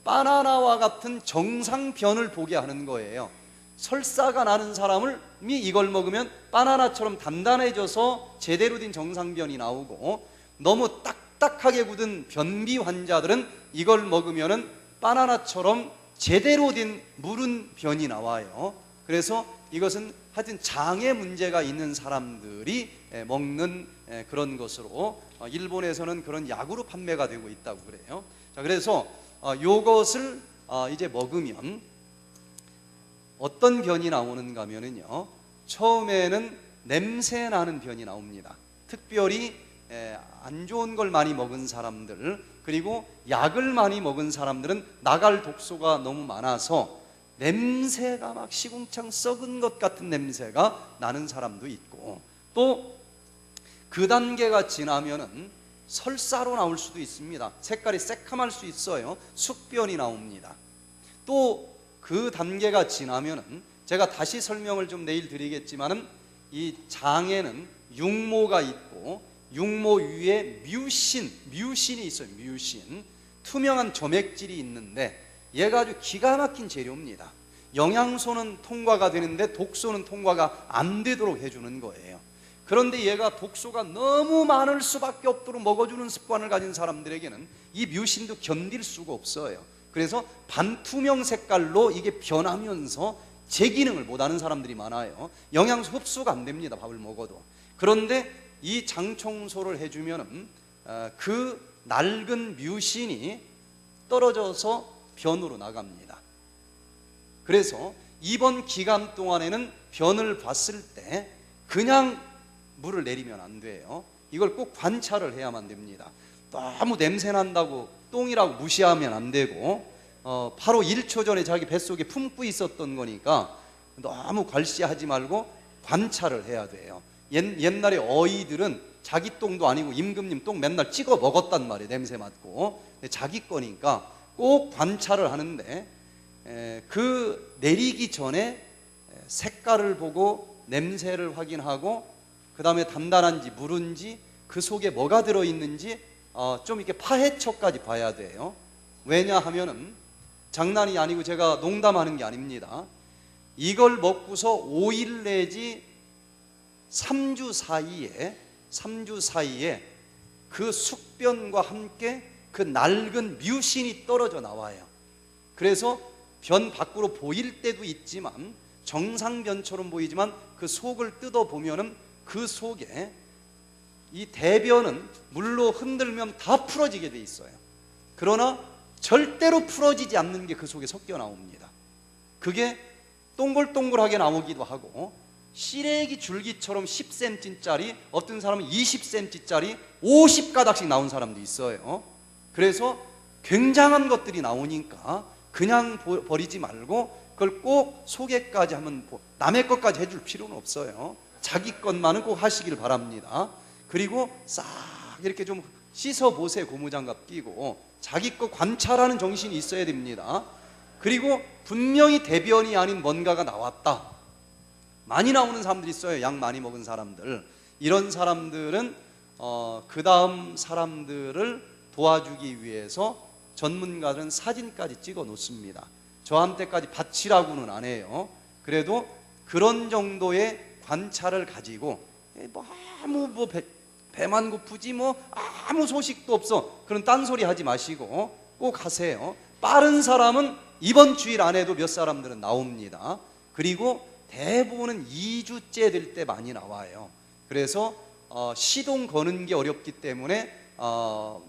바나나와 같은 정상변을 보게 하는 거예요. 설사가 나는 사람이 이걸 먹으면 바나나처럼 단단해져서 제대로 된 정상변이 나오고, 너무 딱딱하게 굳은 변비 환자들은 이걸 먹으면 바나나처럼 제대로 된 무른 변이 나와요. 그래서 이것은 하여튼 장에 문제가 있는 사람들이 먹는 그런 것으로 일본에서는 그런 약으로 판매가 되고 있다고 그래요. 자, 그래서 요것을 이제 먹으면 어떤 변이 나오는가 하면은요, 처음에는 냄새 나는 변이 나옵니다. 특별히 안 좋은 걸 많이 먹은 사람들, 그리고 약을 많이 먹은 사람들은 나갈 독소가 너무 많아서 냄새가 막 시궁창 썩은 것 같은 냄새가 나는 사람도 있고, 또 그 단계가 지나면은 설사로 나올 수도 있습니다. 색깔이 새카말 수 있어요. 숙변이 나옵니다. 또 그 단계가 지나면은, 제가 다시 설명을 좀 내일 드리겠지만은, 이 장에는 육모가 있고 육모 위에 뮤신이 있어요. 뮤신, 투명한 점액질이 있는데 얘가 아주 기가 막힌 재료입니다. 영양소는 통과가 되는데 독소는 통과가 안 되도록 해주는 거예요. 그런데 얘가 독소가 너무 많을 수밖에 없도록 먹어주는 습관을 가진 사람들에게는 이 뮤신도 견딜 수가 없어요. 그래서 반투명 색깔로 이게 변하면서 제 기능을 못하는 사람들이 많아요. 영양소 흡수가 안 됩니다, 밥을 먹어도. 그런데 이 장 청소를 해주면 그 낡은 뮤신이 떨어져서 변으로 나갑니다. 그래서 이번 기간 동안에는 변을 봤을 때 그냥 물을 내리면 안 돼요. 이걸 꼭 관찰을 해야만 됩니다. 너무 냄새 난다고 똥이라고 무시하면 안 되고, 바로 1초 전에 자기 뱃속에 품고 있었던 거니까 너무 괄시하지 말고 관찰을 해야 돼요. 옛날에 어이들은 자기 똥도 아니고 임금님 똥 맨날 찍어 먹었단 말이에요. 냄새 맡고. 자기 거니까 꼭 관찰을 하는데, 그 내리기 전에 색깔을 보고 냄새를 확인하고, 그 다음에 단단한지 무른지 그 속에 뭐가 들어있는지 좀 이렇게 파헤쳐까지 봐야 돼요. 왜냐하면은 장난이 아니고 제가 농담하는 게 아닙니다. 이걸 먹고서 5일 내지 3주 사이에 그 숙변과 함께 그 낡은 뮤신이 떨어져 나와요. 그래서 변 밖으로 보일 때도 있지만, 정상변처럼 보이지만 그 속을 뜯어보면은 그 속에 이 대변은 물로 흔들면 다 풀어지게 돼 있어요. 그러나 절대로 풀어지지 않는 게 그 속에 섞여 나옵니다. 그게 동글동글하게 나오기도 하고, 시래기 줄기처럼 10cm짜리, 어떤 사람은 20cm짜리 50가닥씩 나온 사람도 있어요. 그래서 굉장한 것들이 나오니까 그냥 버리지 말고 그걸 꼭 소개까지 하면, 남의 것까지 해줄 필요는 없어요. 자기 것만은 꼭 하시길 바랍니다. 그리고 싹 이렇게 좀 씻어보세요. 고무장갑 끼고 자기 것 관찰하는 정신이 있어야 됩니다. 그리고 분명히 대변이 아닌 뭔가가 나왔다, 많이 나오는 사람들이 있어요. 약 많이 먹은 사람들. 이런 사람들은 그 다음 사람들을 도와주기 위해서 전문가들은 사진까지 찍어 놓습니다. 저한테까지 받치라고는 안 해요. 그래도 그런 정도의 관찰을 가지고 배만 고프지 아무 소식도 없어, 그런 딴소리 하지 마시고 꼭 하세요. 빠른 사람은 이번 주일 안에도 몇 사람들은 나옵니다. 그리고 대부분은 2주째 될 때 많이 나와요. 그래서 시동 거는 게 어렵기 때문에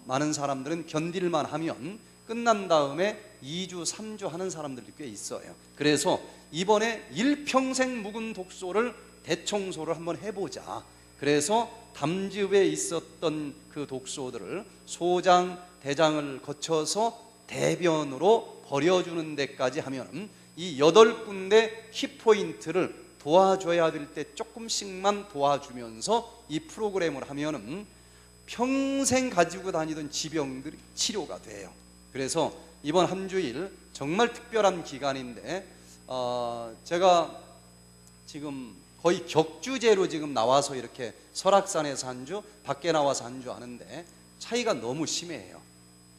많은 사람들은 견딜만 하면 끝난 다음에 2주, 3주 하는 사람들이 꽤 있어요. 그래서 이번에 일평생 묵은 독소를 대청소를 한번 해보자. 그래서 담즙에 있었던 그 독소들을 소장, 대장을 거쳐서 대변으로 버려주는 데까지 하면 이 8군데 키포인트를 도와줘야 될 때 조금씩만 도와주면서 이 프로그램을 하면은 평생 가지고 다니던 지병들이 치료가 돼요. 그래서 이번 한 주일 정말 특별한 기간인데 제가 지금 거의 격주제로 지금 나와서 이렇게 설악산에서 한 주, 밖에 나와서 한 주 하는데 차이가 너무 심해요.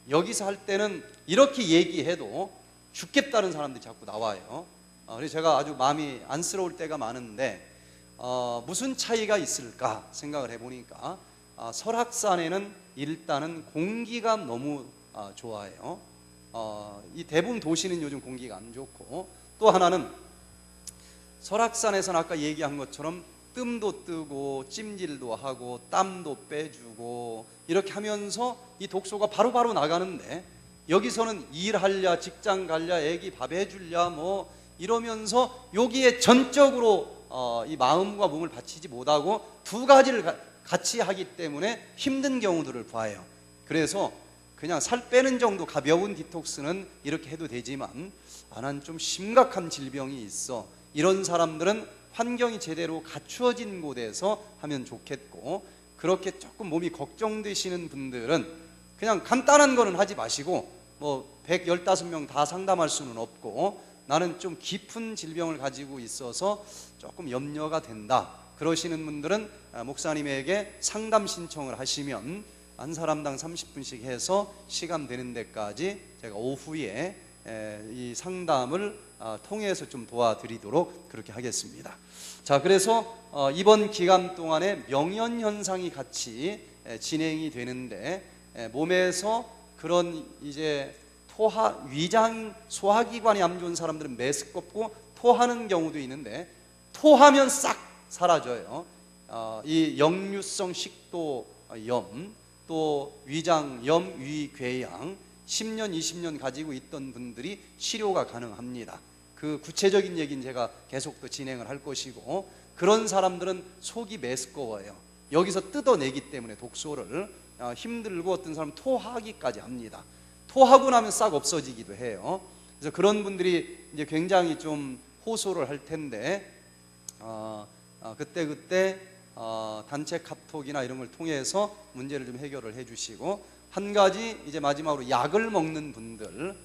여기서 할 때는 이렇게 얘기해도 죽겠다는 사람들이 자꾸 나와요. 그래서 제가 아주 마음이 안쓰러울 때가 많은데 무슨 차이가 있을까 생각을 해보니까 설악산에는 일단은 공기가 너무 좋아요. 이 대부분 도시는 요즘 공기가 안 좋고, 또 하나는 설악산에서는 아까 얘기한 것처럼 뜸도 뜨고 찜질도 하고 땀도 빼주고 이렇게 하면서 이 독소가 바로바로 나가는데, 여기서는 일하랴 직장 갈랴 애기 밥 해줄랴 뭐 이러면서 여기에 전적으로 이 마음과 몸을 바치지 못하고 두 가지를 같이 하기 때문에 힘든 경우들을 봐요. 그래서 그냥 살 빼는 정도 가벼운 디톡스는 이렇게 해도 되지만 난 좀 심각한 질병이 있어, 이런 사람들은 환경이 제대로 갖추어진 곳에서 하면 좋겠고, 그렇게 조금 몸이 걱정되시는 분들은 그냥 간단한 거는 하지 마시고 뭐 115명 다 상담할 수는 없고, 나는 좀 깊은 질병을 가지고 있어서 조금 염려가 된다 그러시는 분들은 목사님에게 상담 신청을 하시면 한 사람당 30분씩 해서 시간 되는 데까지 제가 오후에 이 상담을 통해서 좀 도와드리도록 그렇게 하겠습니다. 자, 그래서 이번 기간 동안에 명현 현상이 같이 진행이 되는데, 몸에서 그런 이제 토하, 위장, 소화기관이 안 좋은 사람들은 메스껍고 토하는 경우도 있는데, 토하면 싹 사라져요. 이 역류성 식도염, 또 위장염, 위궤양 10년, 20년 가지고 있던 분들이 치료가 가능합니다. 그 구체적인 얘기는 제가 계속 또 진행을 할 것이고, 그런 사람들은 속이 메스꺼워요. 여기서 뜯어내기 때문에 독소를 힘들고 어떤 사람은 토하기까지 합니다. 토하고 나면 싹 없어지기도 해요. 그래서 그런 분들이 이제 굉장히 좀 호소를 할 텐데, 그때 단체 카톡이나 이런 걸 통해서 문제를 좀 해결을 해주시고, 한 가지 이제 마지막으로 약을 먹는 분들은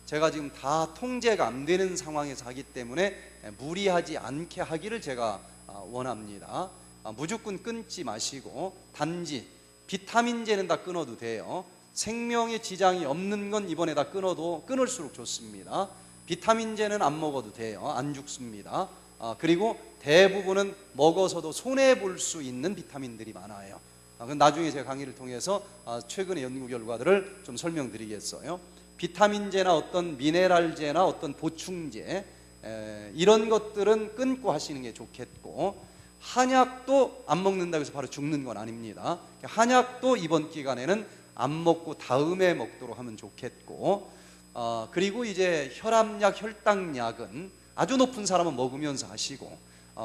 제가 지금 다 통제가 안 되는 상황에서 하기 때문에 무리하지 않게 하기를 제가 원합니다. 무조건 끊지 마시고, 단지 비타민제는 다 끊어도 돼요. 생명에 지장이 없는 건 이번에 다 끊을수록 좋습니다. 비타민제는 안 먹어도 돼요. 안 죽습니다. 그리고 대부분은 먹어서도 손해볼 수 있는 비타민들이 많아요. 그건 나중에 제가 강의를 통해서 최근의 연구 결과들을 좀 설명드리겠어요. 비타민제나 어떤 미네랄제나 어떤 보충제, 이런 것들은 끊고 하시는 게 좋겠고, 한약도 안 먹는다고 해서 바로 죽는 건 아닙니다. 한약도 이번 기간에는 안 먹고 다음에 먹도록 하면 좋겠고, 그리고 이제 혈압약, 혈당약은 아주 높은 사람은 먹으면서 하시고,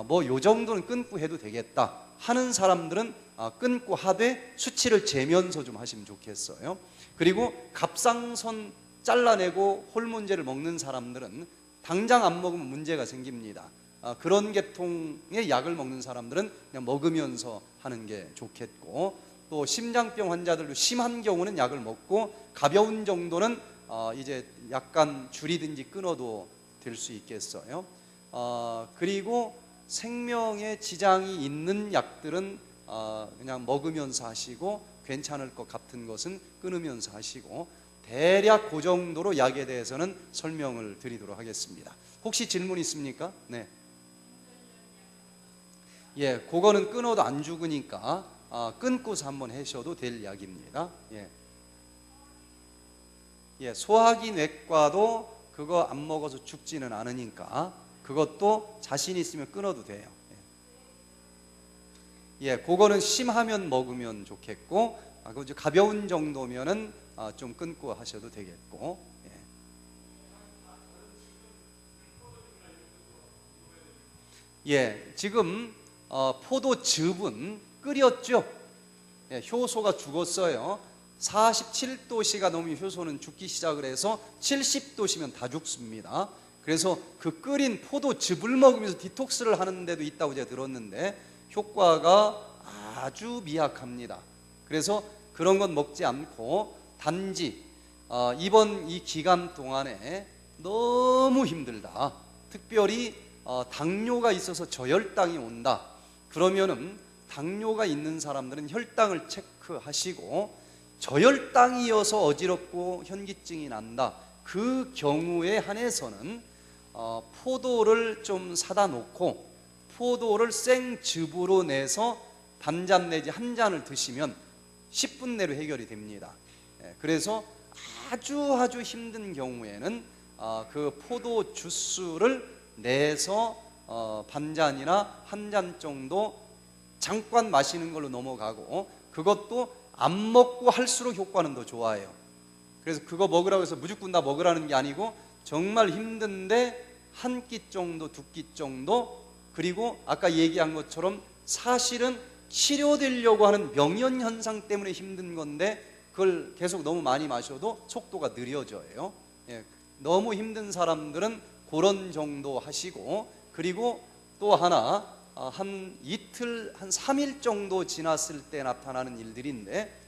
뭐 요 정도는 끊고 해도 되겠다 하는 사람들은 끊고 하되 수치를 재면서 좀 하시면 좋겠어요. 그리고 갑상선 잘라내고 호르몬제를 먹는 사람들은 당장 안 먹으면 문제가 생깁니다. 그런 계통의 약을 먹는 사람들은 그냥 먹으면서 하는 게 좋겠고, 또 심장병 환자들도 심한 경우는 약을 먹고, 가벼운 정도는 이제 약간 줄이든지 끊어도 될 수 있겠어요. 그리고 생명에 지장이 있는 약들은 그냥 먹으면서 하시고, 괜찮을 것 같은 것은 끊으면서 하시고, 대략 그 정도로 약에 대해서는 설명을 드리도록 하겠습니다. 혹시 질문 있습니까? 네. 예, 그거는 끊어도 안 죽으니까 끊고서 한번 하셔도 될 약입니다. 예, 소화기 내과도 그거 안 먹어서 죽지는 않으니까 그것도 자신 있으면 끊어도 돼요. 예, 그거는 심하면 먹으면 좋겠고, 가벼운 정도면은 좀 끊고 하셔도 되겠고. 예, 지금 포도즙은 끓였죠. 예, 효소가 죽었어요. 47도씨가 넘으면 효소는 죽기 시작을 해서 70도씨면 다 죽습니다. 그래서 그 끓인 포도즙을 먹으면서 디톡스를 하는 데도 있다고 제가 들었는데 효과가 아주 미약합니다. 그래서 그런 건 먹지 않고 단지 이번 이 기간 동안에 너무 힘들다, 특별히 당뇨가 있어서 저혈당이 온다, 그러면은 당뇨가 있는 사람들은 혈당을 체크하시고, 저혈당이어서 어지럽고 현기증이 난다, 그 경우에 한해서는 포도를 좀 사다 놓고 포도를 생즙으로 내서 반잔 내지 한 잔을 드시면 10분 내로 해결이 됩니다. 그래서 아주 힘든 경우에는 그 포도 주스를 내서 반잔이나 한 잔 정도 잠깐 마시는 걸로 넘어가고, 그것도 안 먹고 할수록 효과는 더 좋아요. 그래서 그거 먹으라고 해서 무조건 다 먹으라는 게 아니고 정말 힘든데 한 끼 정도, 두 끼 정도, 그리고 아까 얘기한 것처럼 사실은 치료되려고 하는 명현현상 때문에 힘든 건데 그걸 계속 너무 많이 마셔도 속도가 느려져요. 너무 힘든 사람들은 그런 정도 하시고, 그리고 또 하나, 한 이틀, 한 3일 정도 지났을 때 나타나는 일들인데,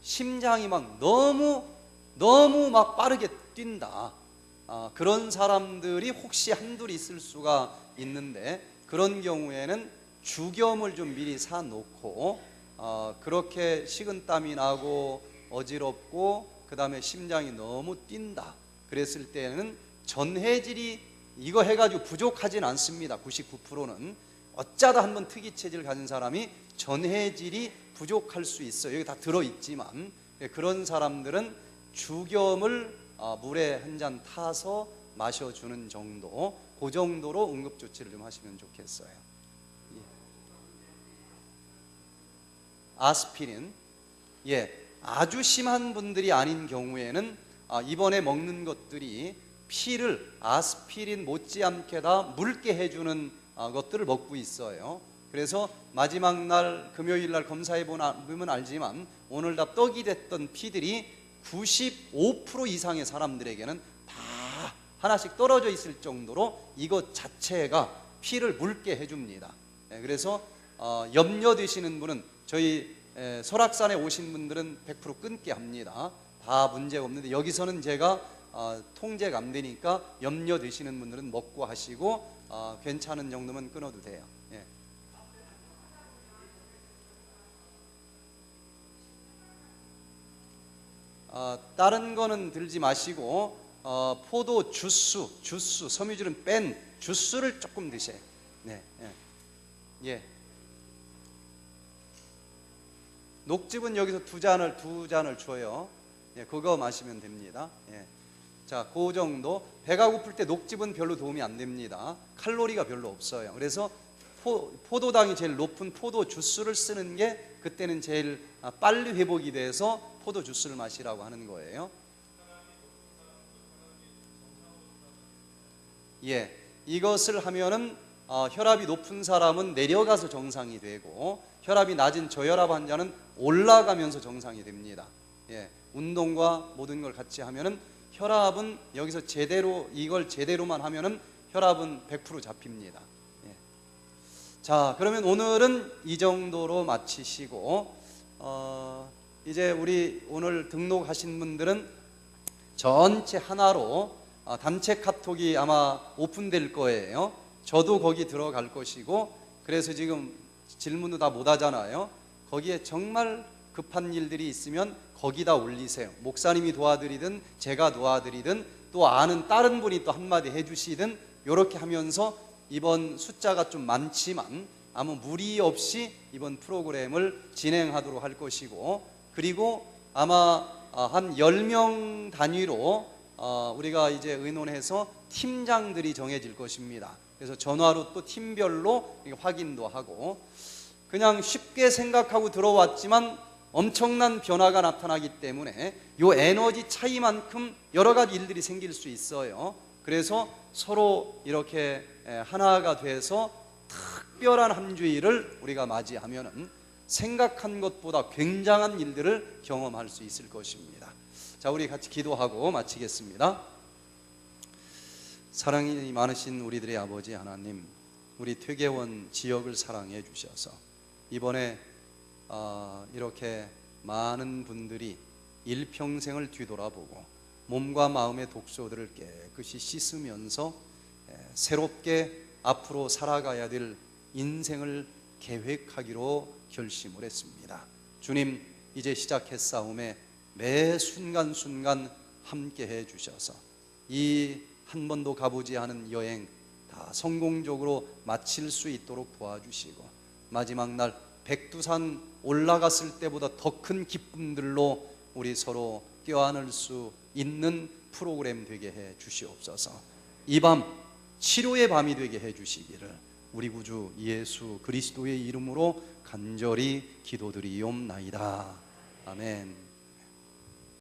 심장이 막 너무 막 빠르게 뛴다, 그런 사람들이 혹시 한둘 있을 수가 있는데, 그런 경우에는 죽염을 좀 미리 사놓고 그렇게 식은땀이 나고 어지럽고 그 다음에 심장이 너무 뛴다 그랬을 때는 전해질이 이거 해가지고 부족하진 않습니다. 99%는 어쩌다 한번 특이체질 가진 사람이 전해질이 부족할 수 있어요. 여기 다 들어있지만, 그런 사람들은 죽염을 물에 한 잔 타서 마셔주는 정도, 그 정도로 응급조치를 좀 하시면 좋겠어요. 아스피린, 아주 심한 분들이 아닌 경우에는 이번에 먹는 것들이 피를 아스피린 못지않게 다 묽게 해주는 것들을 먹고 있어요. 그래서 마지막 날 금요일 날 검사해 보면 알지만 오늘 다 떡이 됐던 피들이 95% 이상의 사람들에게는 다 하나씩 떨어져 있을 정도로 이것 자체가 피를 묽게 해줍니다. 그래서 염려되시는 분은 저희 설악산에 오신 분들은 100% 끊게 합니다. 다 문제가 없는데 여기서는 제가 통제가 안 되니까 염려되시는 분들은 먹고 하시고 괜찮은 정도면 끊어도 돼요. 다른 거는 들지 마시고 포도 주스, 섬유질은 뺀 주스를 조금 드세요. 녹즙은 여기서 두 잔을 줘요. 그거 마시면 됩니다. 자, 그 정도. 배가 고플 때 녹즙은 별로 도움이 안 됩니다. 칼로리가 별로 없어요. 그래서 포도당이 제일 높은 포도 주스를 쓰는 게 그때는 제일 빨리 회복이 돼서 포도 주스를 마시라고 하는 거예요. 이것을 하면은 혈압이 높은 사람은 내려가서 정상이 되고, 혈압이 낮은 저혈압 환자는 올라가면서 정상이 됩니다. 운동과 모든 걸 같이 하면은 혈압은 여기서 이걸 제대로만 하면은 혈압은 100% 잡힙니다. 자, 그러면 오늘은 이 정도로 마치시고, 이제 우리 오늘 등록하신 분들은 전체 하나로 단체 카톡이 아마 오픈될 거예요. 저도 거기 들어갈 것이고, 그래서 지금 질문도 다 못 하잖아요. 거기에 정말 급한 일들이 있으면 거기다 올리세요. 목사님이 도와드리든 제가 도와드리든 또 아는 다른 분이 또 한마디 해주시든, 이렇게 하면서 이번 숫자가 좀 많지만 아무 무리 없이 이번 프로그램을 진행하도록 할 것이고, 그리고 아마 한 10명 단위로 우리가 이제 의논해서 팀장들이 정해질 것입니다. 그래서 전화로 또 팀별로 확인도 하고, 그냥 쉽게 생각하고 들어왔지만 엄청난 변화가 나타나기 때문에 이 에너지 차이만큼 여러 가지 일들이 생길 수 있어요. 그래서 서로 이렇게 하나가 돼서 특별한 한 주일을 우리가 맞이하면은 생각한 것보다 굉장한 일들을 경험할 수 있을 것입니다. 자, 우리 같이 기도하고 마치겠습니다. 사랑이 많으신 우리들의 아버지 하나님, 우리 퇴계원 지역을 사랑해 주셔서 이번에 이렇게 많은 분들이 일평생을 뒤돌아보고 몸과 마음의 독소들을 깨끗이 씻으면서 새롭게 앞으로 살아가야 될 인생을 계획하기로 결심을 했습니다. 주님, 이제 시작했사오매 매 순간순간 함께해 주셔서 이 한 번도 가보지 않은 여행 다 성공적으로 마칠 수 있도록 도와주시고, 마지막 날 백두산 올라갔을 때보다 더 큰 기쁨들로 우리 서로 껴안을 수 있는 프로그램 되게 해 주시옵소서. 이 밤 치료의 밤이 되게 해 주시기를 우리 구주 예수 그리스도의 이름으로 간절히 기도드리옵나이다. 아멘.